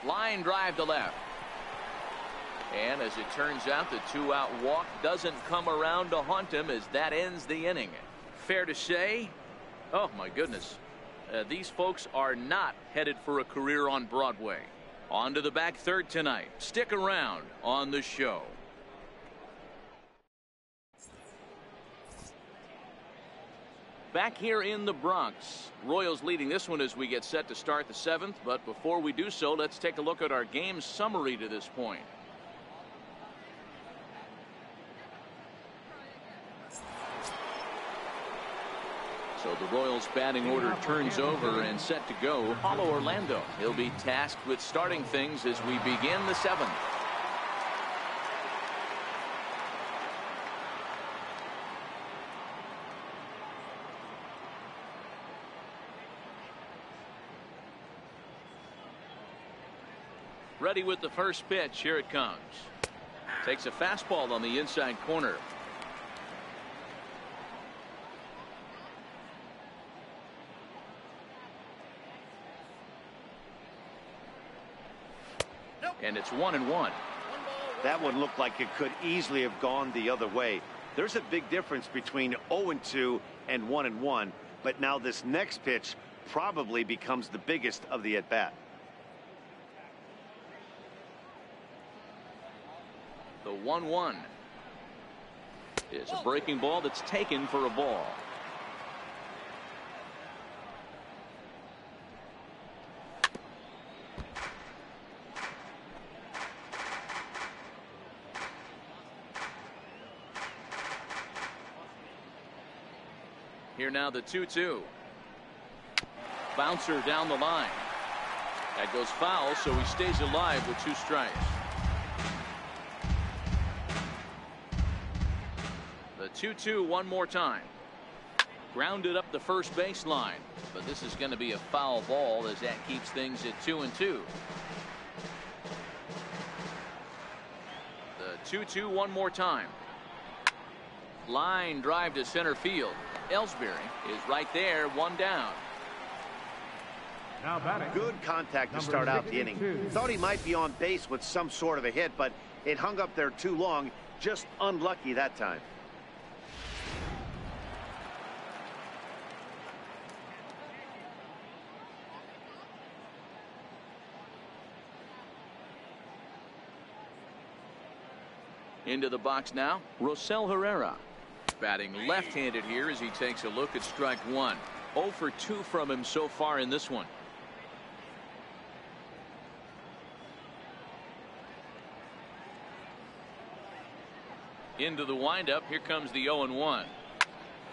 Line drive to left. And as it turns out, the 2-out walk doesn't come around to haunt him as that ends the inning. Fair to say, oh my goodness, these folks are not headed for a career on Broadway. On to the back third tonight. Stick around on the show. Back here in the Bronx, Royals leading this one as we get set to start the 7th. But before we do so, let's take a look at our game summary to this point. So the Royals batting order turns over and set to go. Paulo Orlando. He'll be tasked with starting things as we begin the 7th. Ready with the first pitch. Here it comes. Takes a fastball on the inside corner. And it's 1-1. That one looked like it could easily have gone the other way. There's a big difference between 0-2 and 1-1, but now this next pitch probably becomes the biggest of the at-bat. The 1-1 is a breaking ball that's taken for a ball. Here now the 2-2. Bouncer down the line. That goes foul, so he stays alive with 2 strikes. The 2-2 one more time. Grounded up the first baseline, but this is going to be a foul ball as that keeps things at 2-2. The 2-2 one more time. Line drive to center field. Ellsbury is right there, 1 down. Now batting. Good contact to start out the inning. Thought he might be on base with some sort of a hit, but it hung up there too long. Just unlucky that time. Into the box now, Rosell Herrera. Batting left-handed here as he takes a look at strike 1. 0 for 2 from him so far in this one. Into the windup. Here comes the 0-1.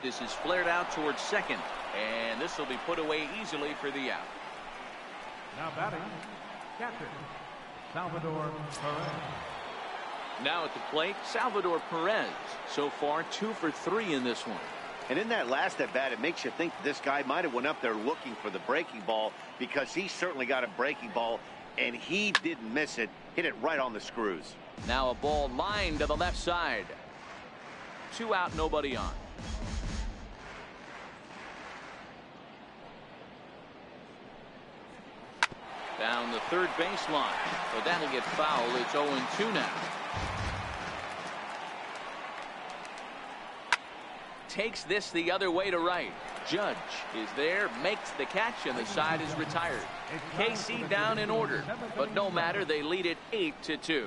This is flared out towards second, and this will be put away easily for the out. Now batting, catcher, Salvador Perez. Now at the plate, Salvador Perez. So far, 2 for 3 in this one. And in that last at bat, it makes you think this guy might have went up there looking for the breaking ball, because he certainly got a breaking ball, and he didn't miss it. Hit it right on the screws. Now a ball lined to the left side. 2 out, nobody on. Down the third baseline. So that'll get foul. It's 0-2 now. Takes this the other way to right. Judge is there, makes the catch, and the side is retired. KC down in order, but no matter, they lead it 8-2.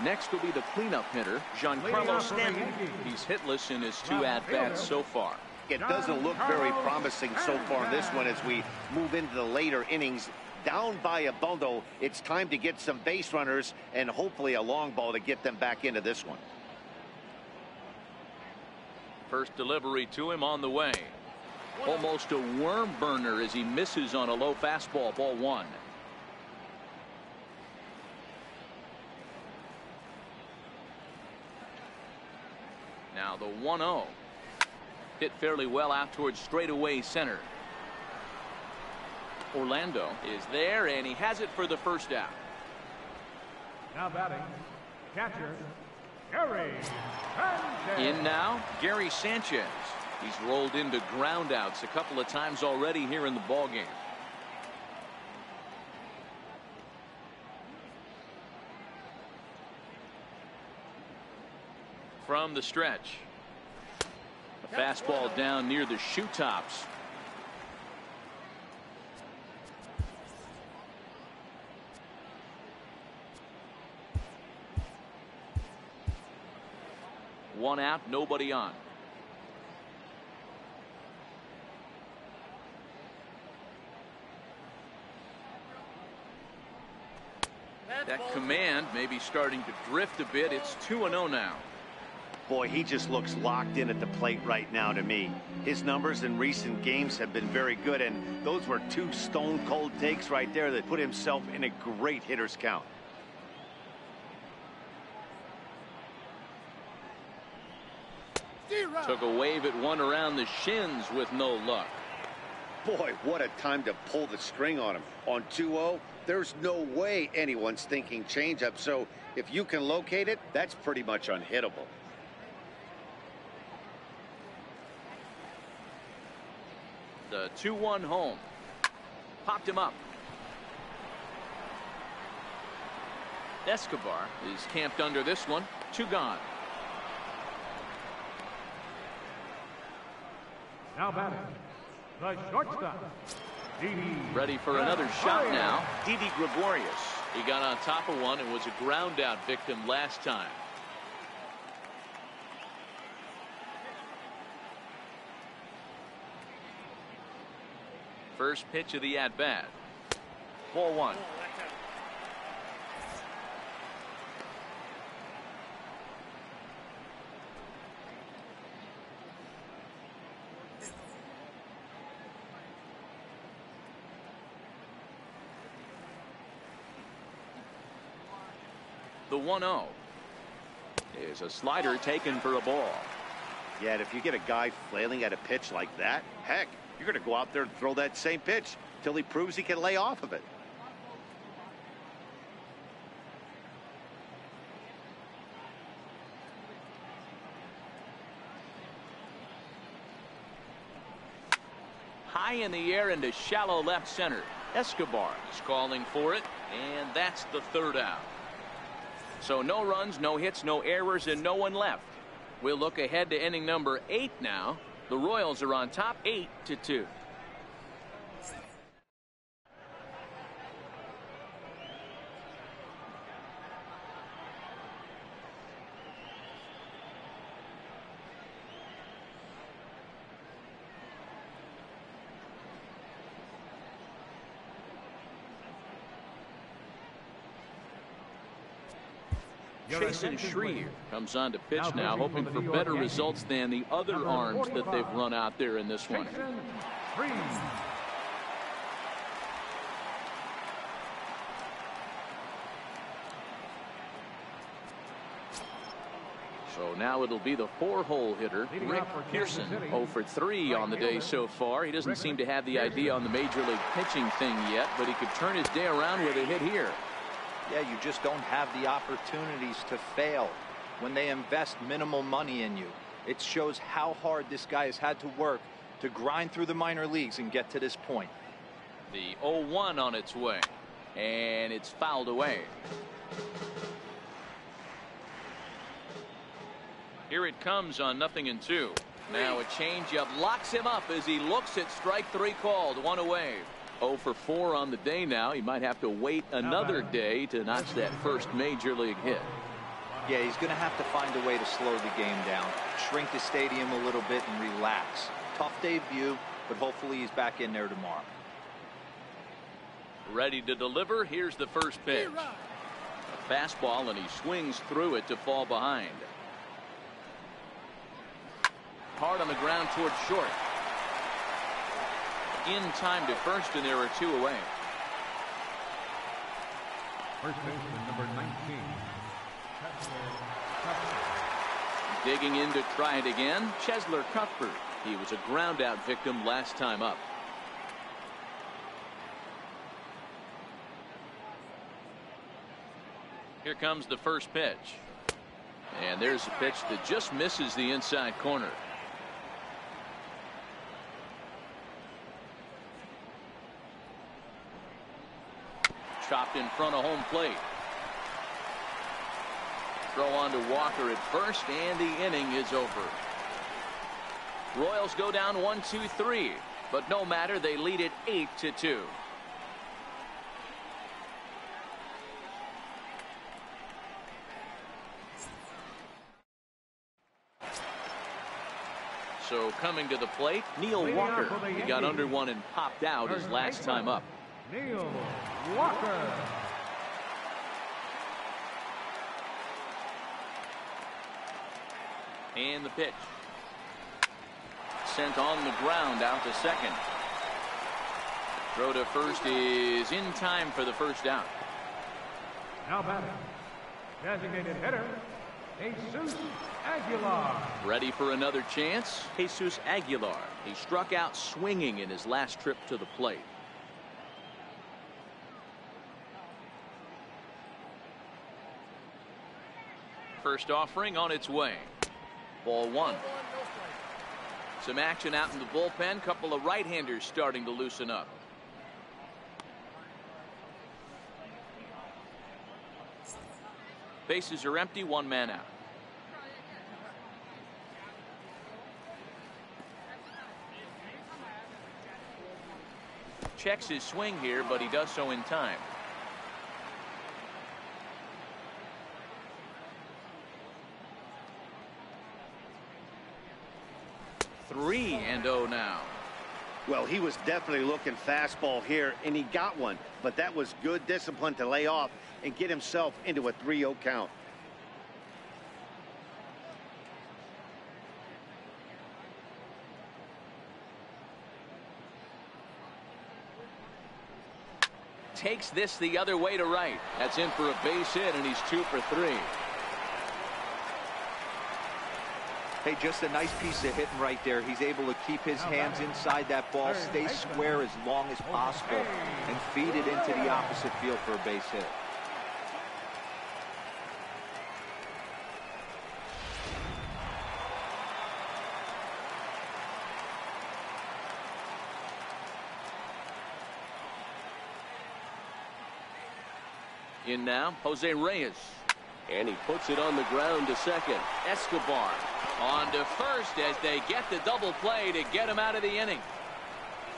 Next will be the cleanup hitter, Giancarlo Stanton. He's hitless in his 2 at-bats so far. It doesn't look very promising so far in this one as we move into the later innings. Down by a bundle, it's time to get some base runners and hopefully a long ball to get them back into this one. First delivery to him on the way. Almost a worm burner as he misses on a low fastball, ball 1. Now the 1-0. Hit fairly well out towards straightaway center. Orlando is there, and he has it for the first out. Now batting, catcher, Gary Sanchez. In now, Gary Sanchez. He's rolled into groundouts a couple of times already here in the ballgame. From the stretch. A fastball down near the shoe tops. One out, nobody on. That command may be starting to drift a bit. It's 2-0 now. Boy, he just looks locked in at the plate right now to me. His numbers in recent games have been very good, and those were 2 stone-cold takes right there that put himself in a great hitter's count. Took a wave at one around the shins with no luck. Boy, what a time to pull the string on him. On 2-0, there's no way anyone's thinking changeup, so if you can locate it, that's pretty much unhittable. The 2-1 home. Popped him up. Escobar is camped under this one. 2 gone. Now batting, the shortstop, Didi. Ready for another shot now. Didi Gregorius. He got on top of one and was a ground out victim last time. First pitch of the at-bat. Ball 1. The 1-0 is a slider taken for a ball. Yeah, and if you get a guy flailing at a pitch like that, heck, you're going to go out there and throw that same pitch till he proves he can lay off of it. High in the air into shallow left center. Escobar is calling for it, and that's the 3rd out. So no runs, no hits, no errors, and no one left. We'll look ahead to inning number 8 now. The Royals are on top 8-2. Jason Schreier comes on to pitch now, hoping for better results than the other arms that they've run out there in this one. So now it'll be the 4-hole hitter, Rick Pearson, 0 for 3 on the day so far. He doesn't seem to have the idea on the major league pitching thing yet, but he could turn his day around with a hit here. Yeah, you just don't have the opportunities to fail when they invest minimal money in you. It shows how hard this guy has had to work to grind through the minor leagues and get to this point. The 0-1 on its way, and it's fouled away. Here it comes on 0-2. Now a changeup locks him up as he looks at strike 3 called. 1 away. 0 for 4 on the day now. He might have to wait another day to notch that first major league hit. Yeah, he's going to have to find a way to slow the game down, shrink the stadium a little bit, and relax. Tough debut, but hopefully he's back in there tomorrow. Ready to deliver. Here's the first pitch. A fastball, and he swings through it to fall behind. Hard on the ground towards short. In time to first, and there are 2 away. First baseman number 19. Digging in to try it again, Chesler Cuthbert. He was a ground out victim last time up. Here comes the first pitch. And there's a pitch that just misses the inside corner. Chopped in front of home plate. Throw on to Walker at first, and the inning is over. Royals go down 1-2-3, but no matter, they lead it 8-2. So coming to the plate, Neil Walker. He got under one and popped out his last time up. Neil Walker. And the pitch. Sent on the ground out to second. Throw to first is in time for the first out. Now batting, designated hitter, Jesus Aguilar. Ready for another chance? Jesus Aguilar. He struck out swinging in his last trip to the plate. First offering on its way. Ball 1. Some action out in the bullpen. Couple of right-handers starting to loosen up. Bases are empty, one man out. Checks his swing here, but he does so in time. Three and 0 now. Well, he was definitely looking fastball here, and he got one. But that was good discipline to lay off and get himself into a 3-0 count. Takes this the other way to right. That's in for a base hit, and he's 2 for 3. Hey, just a nice piece of hitting right there. He's able to keep his hands inside that ball, stay square as long as possible, and feed it into the opposite field for a base hit. In now, Jose Reyes. And he puts it on the ground to second. Escobar on to first as they get the double play to get him out of the inning.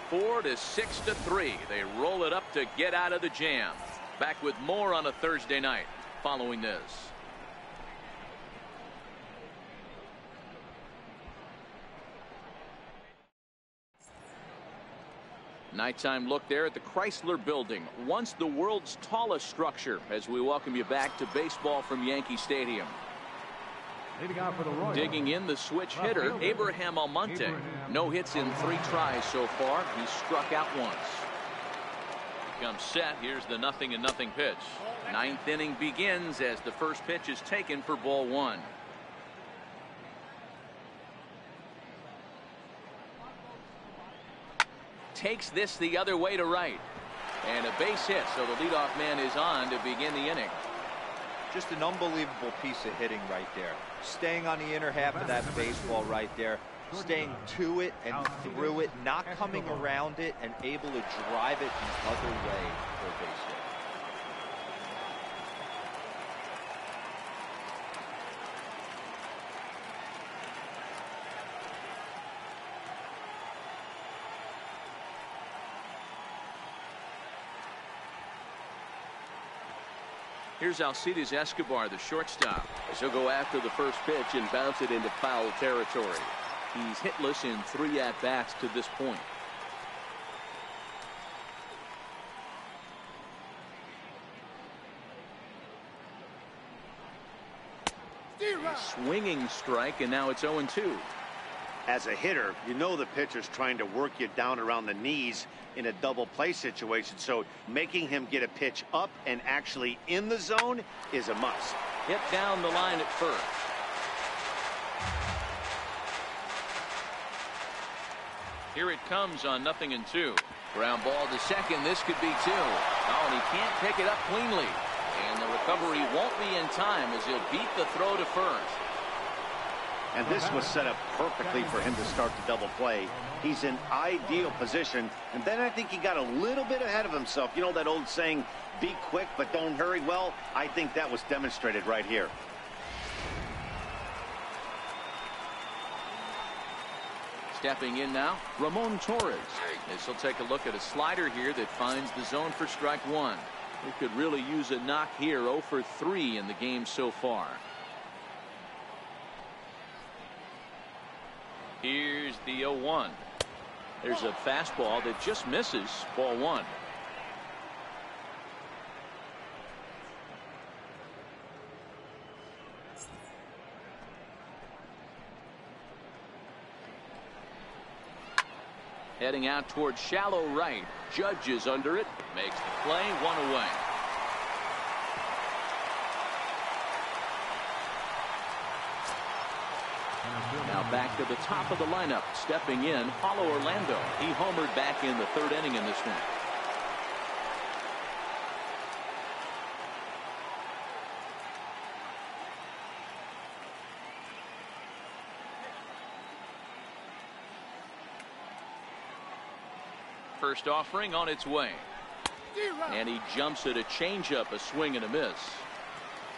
4 to 6 to 3. They roll it up to get out of the jam. Back with more on a Thursday night following this. Nighttime look there at the Chrysler Building, once the world's tallest structure, as we welcome you back to baseball from Yankee Stadium. Digging in the switch hitter, Abraham Almonte. No hits in 3 tries so far. He's struck out once. Comes set. Here's the 0-0 pitch. 9th inning begins as the first pitch is taken for ball 1. Takes this the other way to right. And a base hit, so the leadoff man is on to begin the inning. Just an unbelievable piece of hitting right there. Staying on the inner half of that baseball right there. Staying to it and through it, not coming around it, and able to drive it the other way for a base hit. Here's Alcides Escobar, the shortstop. As he'll go after the first pitch and bounce it into foul territory. He's hitless in 3 at-bats to this point. Swinging strike, and now it's 0-2. As a hitter, you know the pitcher's trying to work you down around the knees in a double play situation, so making him get a pitch up and actually in the zone is a must. Hit down the line at first. Here it comes on 0-2. Ground ball to second. This could be 2. Oh, and he can't pick it up cleanly. And the recovery won't be in time as he'll beat the throw to first. And this was set up perfectly for him to start the double play. He's in ideal position. And then I think he got a little bit ahead of himself. You know that old saying, be quick but don't hurry? Well, I think that was demonstrated right here. Stepping in now, Ramon Torres. This will take a look at a slider here that finds the zone for strike 1. He could really use a knock here. 0 for 3 in the game so far. Here's the 0-1. There's a fastball that just misses. Ball 1. Heading out towards shallow right. Judge is under it. Makes the play. 1 away. Now back to the top of the lineup. Stepping in, Paulo Orlando. He homered back in the 3rd inning in this one. First offering on its way. And he jumps at a changeup, a swing and a miss.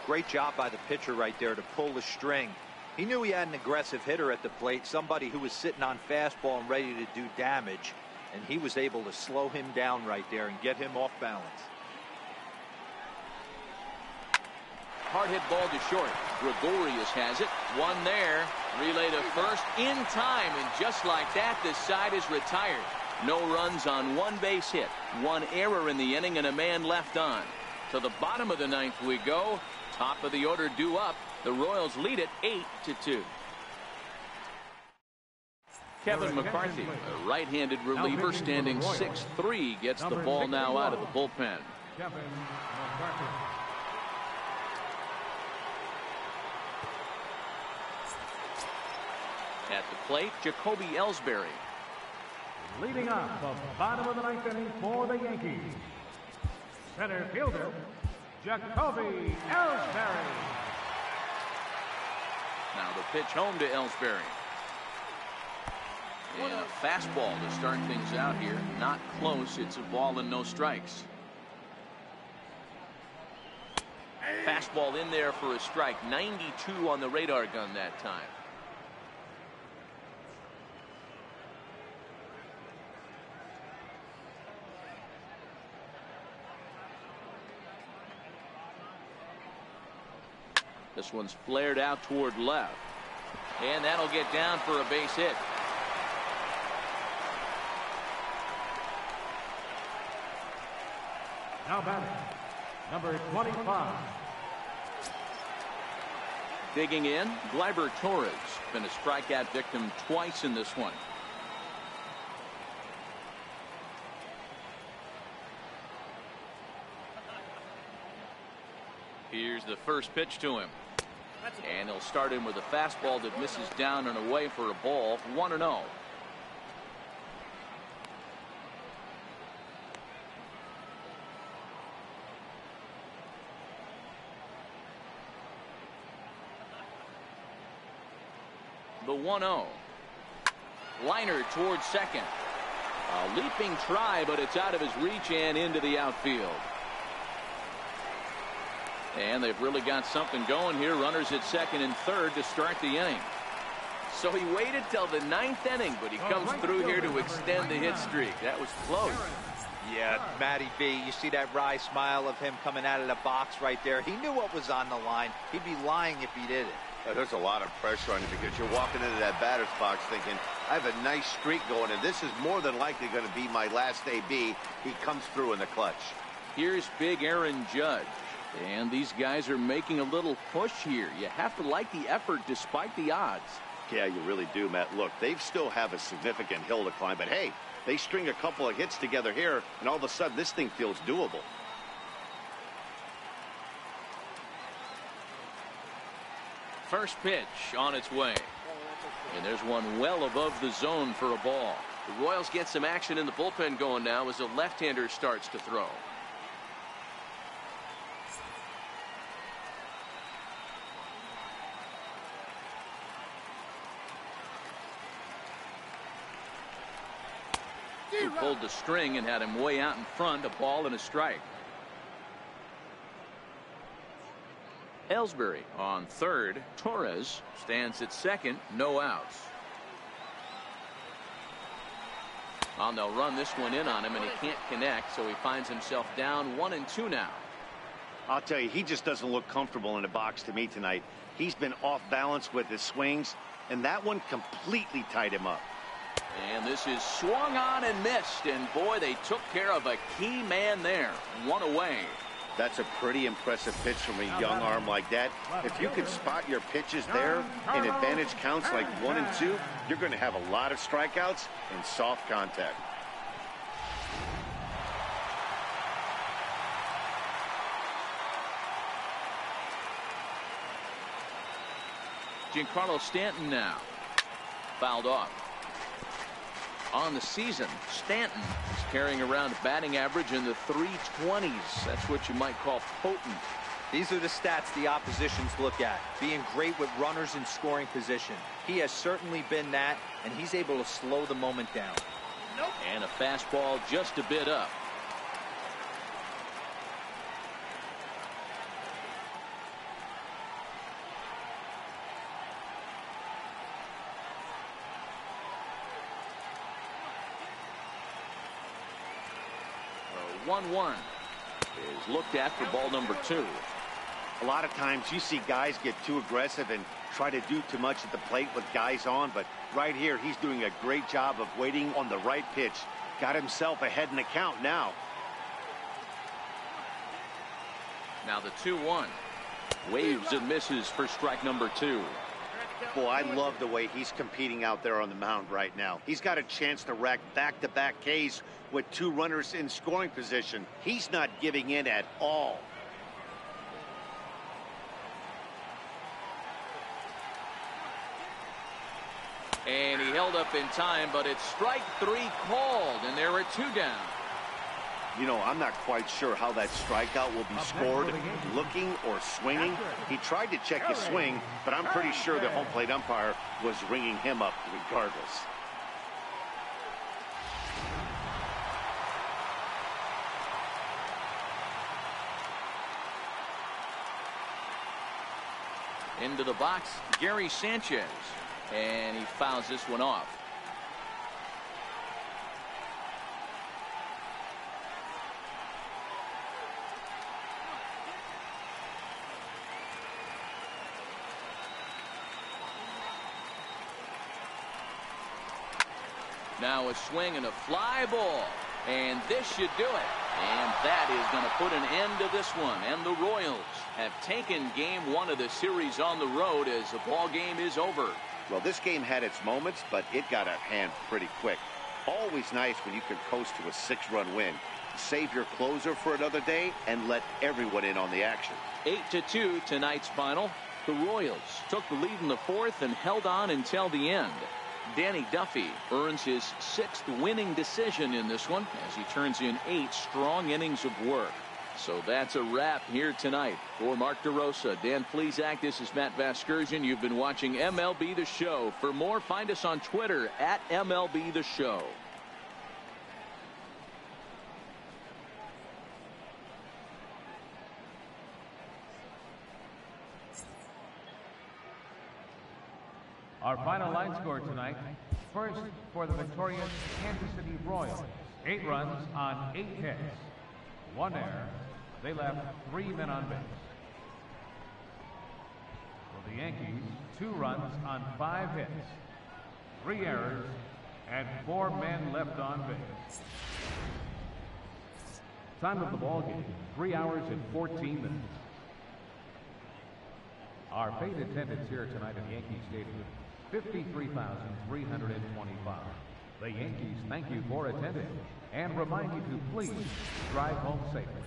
Great job by the pitcher right there to pull the string. He knew he had an aggressive hitter at the plate, somebody who was sitting on fastball and ready to do damage, and he was able to slow him down right there and get him off balance. Hard hit ball to short. Gregorius has it. One there. Relay to first in time, and just like that, this side is retired. No runs on one base hit. One error in the inning and a man left on. To the bottom of the ninth we go. Top of the order due up. The Royals lead it 8-2. Kevin McCarthy, a right-handed reliever standing 6'3", gets the ball now out of the bullpen. Kevin McCarthy. At the plate, Jacoby Ellsbury. Leading off the bottom of the ninth inning for the Yankees, center fielder, Jacoby Ellsbury. Now the pitch home to Ellsbury. And a fastball to start things out here. Not close. It's a ball and no strikes. Fastball in there for a strike. 92 on the radar gun that time. This one's flared out toward left. And that'll get down for a base hit. Now batting, number 25. Digging in, Gleyber Torres. Been a strikeout victim twice in this one. Here's the first pitch to him. And he'll start in with a fastball that misses down and away for a ball. 1-0. The 1-0. Liner towards second. A leaping try, but it's out of his reach and into the outfield. And they've really got something going here. Runners at second and third to start the inning. So he waited till the ninth inning, but he comes through here to extend the hit streak. That was close. Yeah, Matty B, you see that wry smile of him coming out of the box right there. He knew what was on the line. He'd be lying if he did it. There's a lot of pressure on you because you're walking into that batter's box thinking, I have a nice streak going, and this is more than likely going to be my last AB. He comes through in the clutch. Here's big Aaron Judge. And these guys are making a little push here. You have to like the effort despite the odds. Yeah, you really do, Matt. Look, they still have a significant hill to climb, but hey, they string a couple of hits together here, and all of a sudden this thing feels doable. First pitch on its way. And there's one well above the zone for a ball. The Royals get some action in the bullpen going now as a left-hander starts to throw. He pulled the string and had him way out in front. A ball and a strike. Ellsbury on third. Torres stands at second. No outs. And they'll run this one in on him, and he can't connect, so he finds himself down 1-2 now. I'll tell you, he just doesn't look comfortable in the box to me tonight. He's been off balance with his swings, and that one completely tied him up. And this is swung on and missed, and boy, they took care of a key man there. One away. That's a pretty impressive pitch from a young arm like that. If you can spot your pitches there in advantage counts like 1 and 2, you're going to have a lot of strikeouts and soft contact. Giancarlo Stanton now. Fouled off. On the season, Stanton is carrying around a batting average in the 320s. That's what you might call potent. These are the stats the oppositions look at. Being great with runners in scoring position. He has certainly been that, and he's able to slow the moment down. And a fastball just a bit up. 1-1 is looked at for ball number 2. A lot of times you see guys get too aggressive and try to do too much at the plate with guys on, but right here he's doing a great job of waiting on the right pitch. Got himself ahead in the count now. Now the 2-1. Waves and misses for strike number 2. Boy, I love the way he's competing out there on the mound right now. He's got a chance to rack back-to-back Ks with 2 runners in scoring position. He's not giving in at all. And he held up in time, but it's strike 3 called, and there are 2 down. You know, I'm not quite sure how that strikeout will be scored, looking or swinging. He tried to check his swing, but I'm pretty sure the home plate umpire was ringing him up regardless. Into the box, Gary Sanchez, and he fouls this one off. Now a swing and a fly ball, and this should do it. And that is going to put an end to this one. And the Royals have taken game 1 of the series on the road as the ball game is over. Well, this game had its moments, but it got out of hand pretty quick. Always nice when you can coast to a 6-run win. Save your closer for another day and let everyone in on the action. 8-2 tonight's final. The Royals took the lead in the 4th and held on until the end. Danny Duffy earns his 6th winning decision in this one as he turns in 8 strong innings of work. So that's a wrap here tonight. For Mark DeRosa, Dan Plesac, this is Matt Vasgersian. You've been watching MLB The Show. For more, find us on Twitter at MLB The Show. Our final line score tonight. First, for the victorious Kansas City Royals, 8 runs on 8 hits. 1 error. They left 3 men on base. For the Yankees, 2 runs on 5 hits. 3 errors and 4 men left on base. Time of the ball game, 3 hours and 14 minutes. Our paid attendance here tonight at Yankee Stadium, 53,325. The Yankees thank you for attending and remind you to please drive home safely.